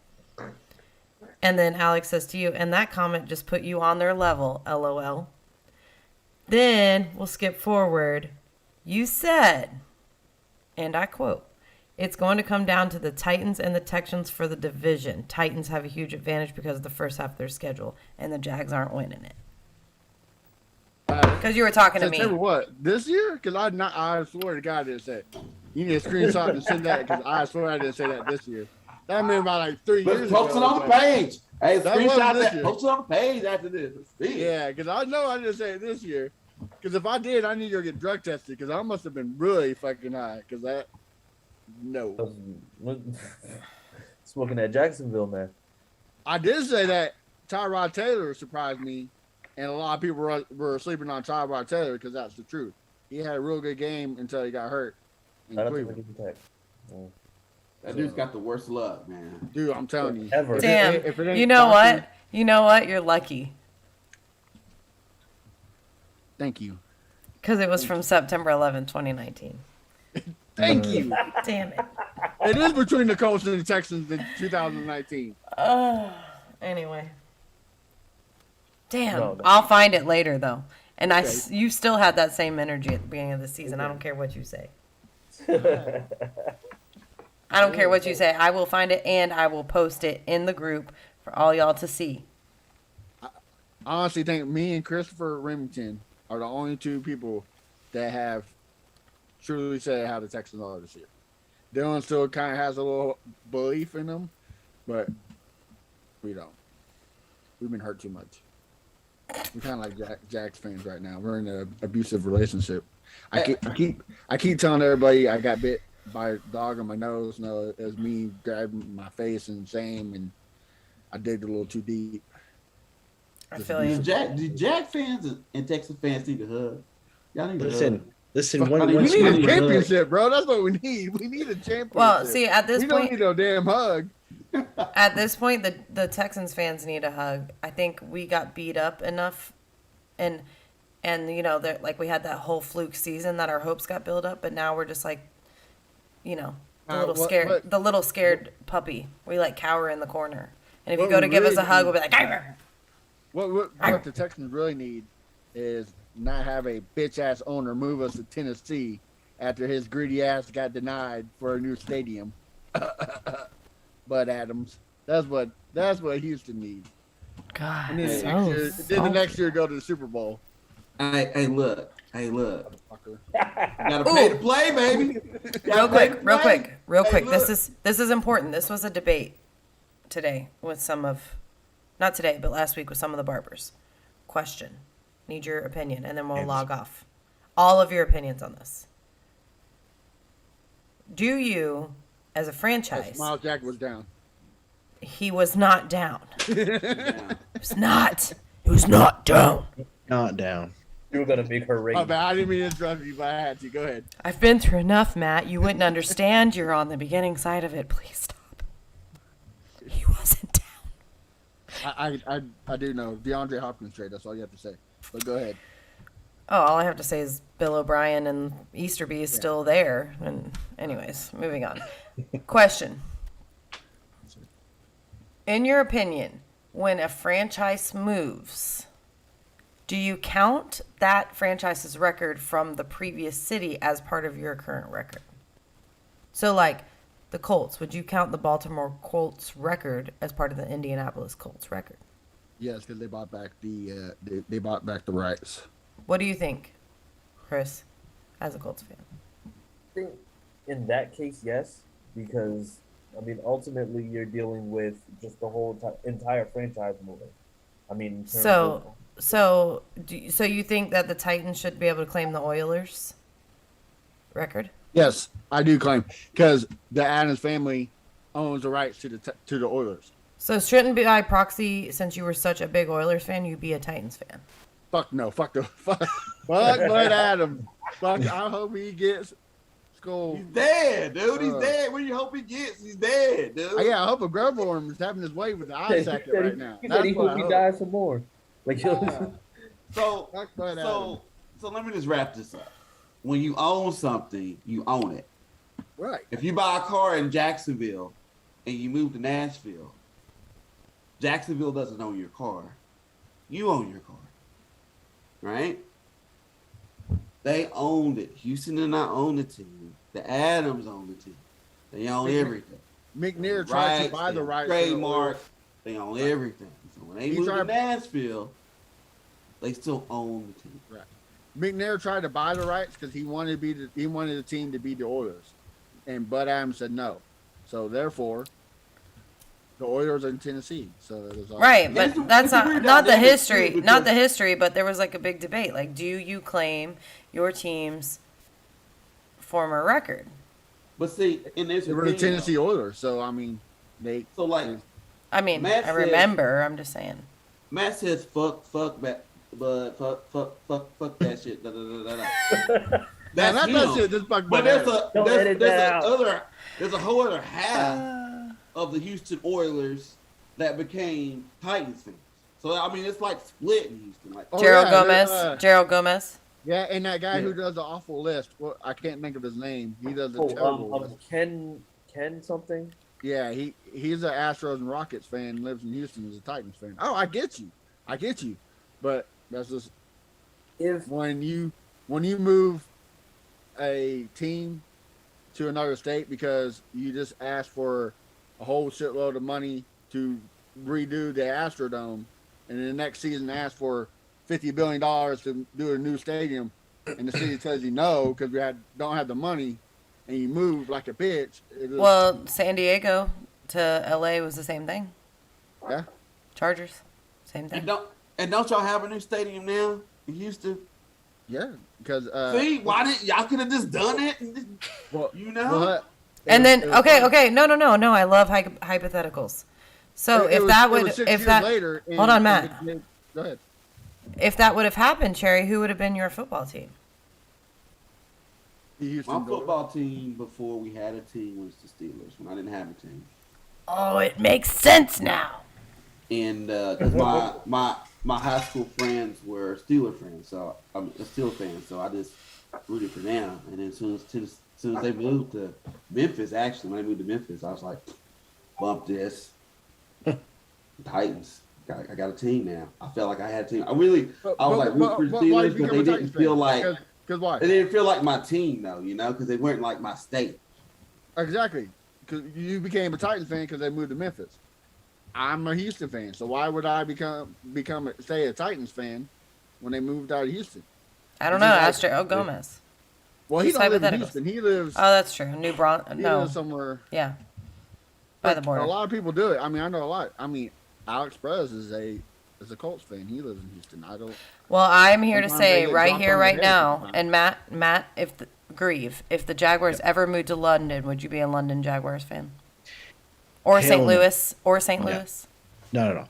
And then Alex says to you, and that comment just put you on their level, LOL. Then we'll skip forward. You said, and I quote, it's going to come down to the Titans and the Texans for the division. Titans have a huge advantage because of the first half of their schedule, and the Jags aren't winning it. Because you were talking to me. September what? This year? Because I swear to God I didn't say it. You need a screenshot and send that because I swear I didn't say that this year. That meant about like 3 But years post ago. it on the page. Hey, That screenshot wasn't this that. year. Post it on the page after this. Let's see. Yeah, because I know I didn't say it this year. Because if I did, I need to go get drug tested because I must have been really fucking high. Because that, no. Smoking that Jacksonville, man. I did say that Tyrod Taylor surprised me, and a lot of people were sleeping on Tyrod Taylor because that's the truth. He had a real good game until he got hurt in I don't think Cleveland. we can tech. That dude's got the worst luck, man. Dude, I'm telling you. Ever. If it Damn. ain't- if it ain't You know boxing- what? You know what? You're lucky. Thank you. Because it was from September 11th, 2019. Thank you. Damn it. It is between the Colts and the Texans in 2019. Anyway. Damn. No, no. I'll find it later, though. And Okay. you still had that same energy at the beginning of the season. I don't care what you say. I don't care what you say. I will find it and I will post it in the group for all y'all to see. I honestly think me and Christopher Remington are the only two people that have truly said how the Texans are this year. Dylan still kind of has a little belief in them, but we don't. We've been hurt too much. We're kind of like Jags fans right now. We're in an abusive relationship. I keep telling everybody I got bit by a dog on my nose. No, it was me grabbing my face and saying, and I digged a little too deep. I feel you. Do Jag fans and Texas fans need a hug? Y'all need a hug. Listen. Fuck, One, we We once need you- a championship, bro. That's what we need. We need a championship. Well, see, at this we don't point, need no damn hug. at this point, the Texans fans need a hug. I think we got beat up enough, and you know, like we had that whole fluke season that our hopes got built up, but now we're just like, you know, the little scared puppy. We like cower in the corner, and if you What go we to give us a really hug, need- we'll be like, "Arr!" What the Texans really need is not have a bitch ass owner move us to Tennessee after his greedy ass got denied for a new stadium. Bud Adams. That's what Houston needs. God, And then, so the next year go to the Super Bowl. Hey, look. Fucker. Gotta pay to play, baby. real quick. Hey, look. This is important. This was a debate today with not today, but last week with some of the barbers. Question. Need your opinion, and then we'll log off. All of your opinions on this. Do you, as a franchise, Miles Jack was down. he was not down. Yeah. It was not down. Not down. You were gonna make her Oh, rate. man, I didn't mean to interrupt you, but I had to. Go ahead. I've been through enough, Matt. You wouldn't understand. You're on the beginning side of it. Please stop. He wasn't down. I do know DeAndre Hopkins trade. That's all you have to say. But go ahead. Oh, all I have to say is Bill O'Brien and Easterby is still there. And anyways, moving on. Question. In your opinion, when a franchise moves, do you count that franchise's record from the previous city as part of your current record? So like the Colts, would you count the Baltimore Colts record as part of the Indianapolis Colts record? Yes, because they bought back they bought back the rights. What do you think, Chris, as a Colts fan? I think in that case, yes, because I mean, ultimately, you're dealing with just the whole entire franchise moving. I mean, in terms So you think that the Titans should be able to claim the Oilers record? Yes, I do claim because the Adams family owns the rights to the Oilers. So shouldn't be by proxy, since you were such a big Oilers fan, you be a Titans fan? Fuck no, fuck Bud Adams. Fuck, I hope he gets school. He's dead, dude. He's dead. What do you hope he gets? He's dead, dude. Yeah, I hope a Grubworm is having his way with the eye sacket right now. He said he hope he dies some more. Like, So Fuck Bud Adams. so let me just wrap this up. When you own something, you own it. Right. If you buy a car in Jacksonville and you move to Nashville, Jacksonville doesn't own your car. You own your car. Right? They owned it. Houston did not own the team. The Adams own the team. They own everything. McNair tried to buy the rights. Trademark. They own everything. So when they He moved to tried- Nashville, they still own the team. Right. McNair tried to buy the rights because he wanted the team to be the Oilers, and Bud Adams said no. So therefore, the Oilers are in Tennessee. So it was all Right, but that's not the dynamic history. too, Not the because- history, but there was like a big debate. Like, do you claim your team's former record? But see, and there's They a were the thing, Tennessee Oilers. So I mean, they. though. So like I mean, Matt I said- remember. I'm just saying. Matt says, fuck that, but fuck that shit. Da, da, da, da, da. Man, That's that does him. shit. This fuck But Bud there's Adams. Don't edit that out. there's a whole other half of the Houston Oilers that became Titans fans. So I mean, it's like split in Houston. Like, Oh, Gerald yeah, Gomez. Gerald Gomez. Yeah, and that guy who Yeah. does the awful list. Well, I can't think of his name. He does the terrible list. Ken something. Yeah, he's an Astros and Rockets fan. Lives in Houston. Is a Titans fan. Oh, I get you. But that's just If when you move a team to another state because you just asked for a whole shitload of money to redo the Astrodome, and then the next season ask for $50 billion to do a new stadium, and the city tells you no because don't have the money, and you move like a bitch. Well, San Diego to LA was the same thing. Yeah. Chargers, same thing. and don't y'all have a new stadium now in Houston? Yeah, because See, why didn't y'all could have just done it? well, You know? well, And then it was okay, no, I love hypotheticals. So it if was- that it was would 6 if years that later, and- hold on, Matt. Go ahead. If that would have happened, Cherry, who would have been your football team? The Houston My Gold. football team before we had a team was the Steelers when I didn't have a team. Oh, it makes sense now. And because my high school friends were Steeler fans, so I'm a Steeler fan, so I just rooted for them. And then as soon as they moved to Memphis, actually when they moved to Memphis, I was like, bump this. Titans. I got a team now. I felt like I had a team. I was like rooting for the why Steelers, did you but become they a didn't Titans feel fan? like Because why? they didn't feel like my team though, you know, because they weren't like my state. Exactly. Because you became a Titans fan because they moved to Memphis. I'm a Houston fan, so why would I stay a Titans fan when they moved out of Houston? I don't know. Ask Gerald Gomez. Well, he It's don't live in hypotheticals. Houston. He lives. Oh, that's true. New Bron. He No. lives somewhere Yeah. By the A border. lot of people do it. I mean, I know a lot. I mean, Alex Perez is a Colts fan. He lives in Houston. I don't. Well, I'm here to Sometimes they say get right dropped here, on the right head now, sometimes. and Matt, if the Jaguars ever moved to London, would you be a London Jaguars fan? Or St. Hell no. Louis? Or St. Yeah. Louis? No.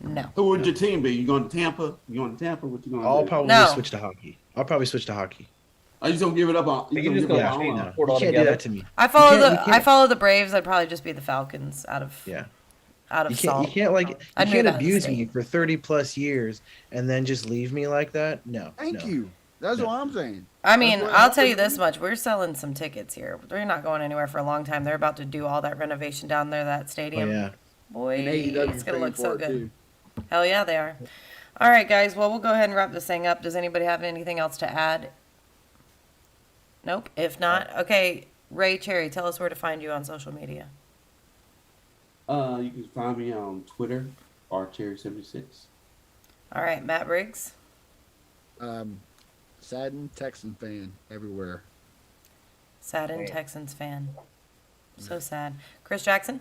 No. Who would your team be? You going to Tampa? You going to Tampa? What you going to I'll do? probably No. switch to hockey. I'll probably switch to hockey. Are you just gonna give it up on? You You just gonna give go it up change on? it. No, Put you all can't do together. that to me. I follow You can't- I follow the Braves. I'd probably just be the Falcons out of Yeah. out of You salt. can't like you I'd move can't out of the abuse state. me for 30 plus years and then just leave me like that. No. Thank no. you. That's what I'm saying. I mean, what I'll tell you happened. this much: we're selling some tickets here. They're not going anywhere for a long time. They're about to do all that renovation down there, that Oh stadium. yeah. Boy, And AEW's it's gonna paying look so for it good. too. Hell yeah, they are. All right, guys. Well, we'll go ahead and wrap this thing up. Does anybody have anything else to add? Nope. If not, okay. Ray Cherry, tell us where to find you on social media. You can find me on Twitter, rcherry76. All right, Matt Briggs. Saddened Texan fan everywhere. Saddened Man. Texans fan. So sad. Chris Jackson.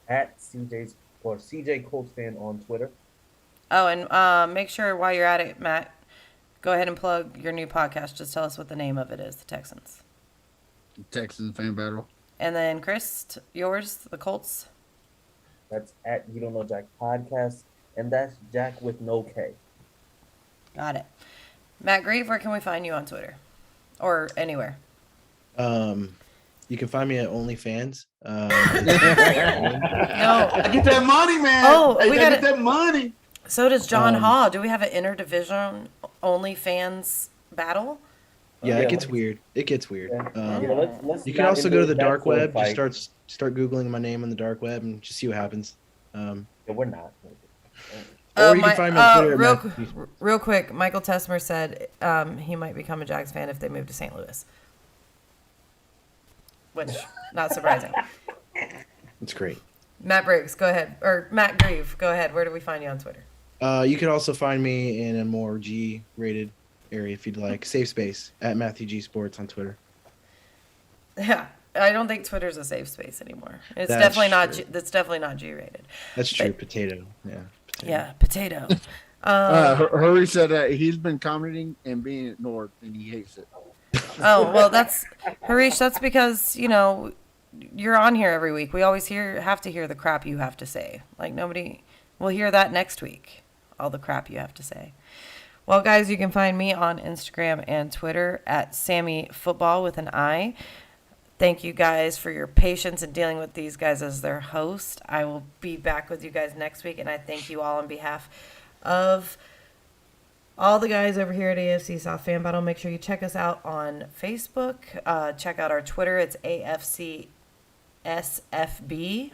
At CJ Colts fan on Twitter. Oh, and make sure while you're at it, Matt, go ahead and plug your new podcast. Just tell us what the name of it is, The Texans. Texan fan battle. And then Chris, yours, The Colts. That's at You Don't Know Jack podcast, and that's Jack with no K. Got it. Matt Grieve, where can we find you on Twitter? Or anywhere? You can find me at OnlyFans. No. I get that money, man. Oh, Hey, we I gotta- get that money. So does John Haw. Do we have an interdivision OnlyFans battle? Yeah, Yeah, it gets let's- weird. It gets weird. Let's You can not also go to endorse the that dark sword web. fight. Just start googling my name on the dark web and just see what happens. Yeah, we're not. Or you can find me on Twitter. real, at Matthew Sports. real quick, Michael Tesmer said he might become a Jags fan if they move to St. Louis. Which, not surprising. It's great. Matt Briggs, go ahead. Or Matt Grieve, go ahead. Where do we find you on Twitter? You can also find me in a more G-rated area if you'd like. Safe space at Matthew G Sports on Twitter. Yeah, I don't think Twitter's a safe space anymore. It's That's definitely not. true. That's definitely not G-rated. That's true. Potato. Yeah. Potato. Yeah, potato. Hurry said that he's been commenting and being ignored, and he hates it. Oh, well, that's Harish. That's because you're on here every week. We always have to hear the crap you have to say. Like nobody will hear that next week. All the crap you have to say. Well, guys, you can find me on Instagram and Twitter at Sammy Football with an I. Thank you guys for your patience in dealing with these guys as their host. I will be back with you guys next week, and I thank you all on behalf of all the guys over here at AFC South Fan Battle. Make sure you check us out on Facebook. Check out our Twitter. It's AFC SFB.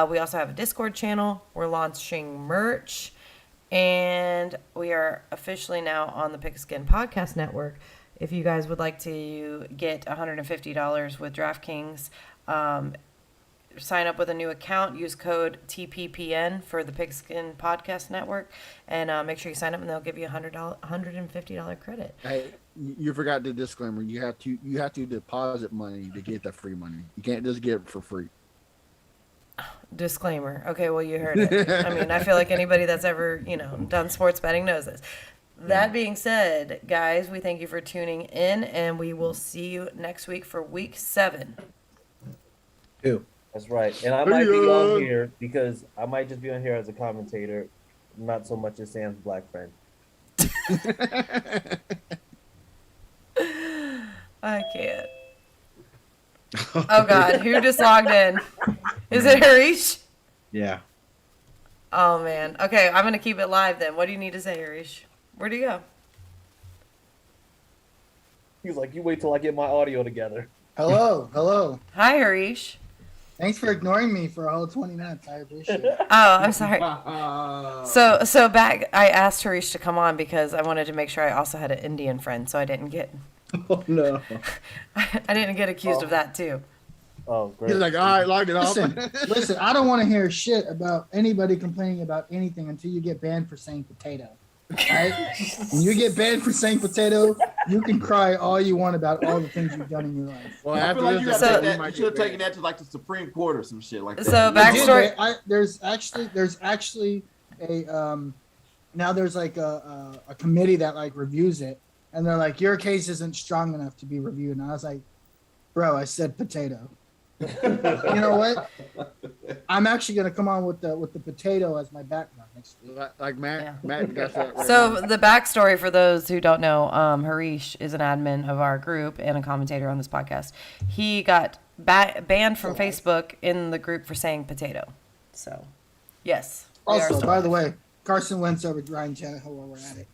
We also have a Discord channel. We're launching merch. And we are officially now on the Pigskin Podcast Network. If you guys would like to get $150 with DraftKings, sign up with a new account, use code TPPN for the Pigskin Podcast Network, and make sure you sign up, and they'll give you $150 credit. Hey, you forgot the disclaimer. You have to deposit money to get that free money. You can't just get it for free. Disclaimer. Okay, well, you heard it. I mean, I feel like anybody that's ever, done sports betting knows this. That being said, guys, we thank you for tuning in, and we will see you next week for week 7. Who? That's right. And I might be on here because I might just be on here as a commentator, not so much as Sam's black friend. I can't. Oh, God. Who just logged in? Is it Harish? Yeah. Oh, man. Okay, I'm going to keep it live then. What do you need to say, Harish? Where'd he go? He's like, you wait till I get my audio together. Hello. Hi, Harish. Thanks for ignoring me for a whole 20 minutes. I appreciate it. Oh, I'm sorry. So back, I asked Harish to come on because I wanted to make sure I also had an Indian friend, so I didn't get Oh no. I didn't get accused of that too. Oh, great. He's like, all right, log it off. Listen, I don't want to hear shit about anybody complaining about anything until you get banned for saying potato. Right? When you get banned for saying potato, you can cry all you want about all the things you've done in your life. Well, I after feel like you, this So- episode, you might should have get taken that to like the Supreme Court or some shit like that. So I backstory. did, there's actually a now there's like a committee that like reviews it, and they're like, your case isn't strong enough to be reviewed. And I was like, bro, I said potato. You know what? I'm actually gonna come on with the potato as my background next week. like Matt. Yeah. Matt got that right So now. the backstory for those who don't know, Harish is an admin of our group and a commentator on this podcast. He got banned from Facebook in the group for saying potato. So, yes. we are Also, still by live. the way, Carson Wentz over Ryan Tannehill while we're at it.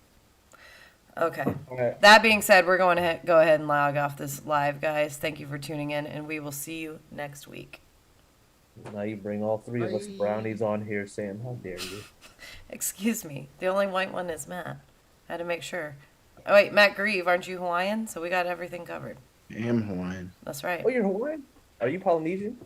Okay. All right. That being said, we're going to go ahead and log off this live, guys. Thank you for tuning in, and we will see you next week. Now you bring all three of us Bye. brownies on here, Sam. How dare you? Excuse me. The only white one is Matt. I had to make sure. Oh, wait, Matt Grieve, aren't you Hawaiian? So we got everything covered. I am Hawaiian. That's right. Oh, you're Hawaiian? Are you Polynesian?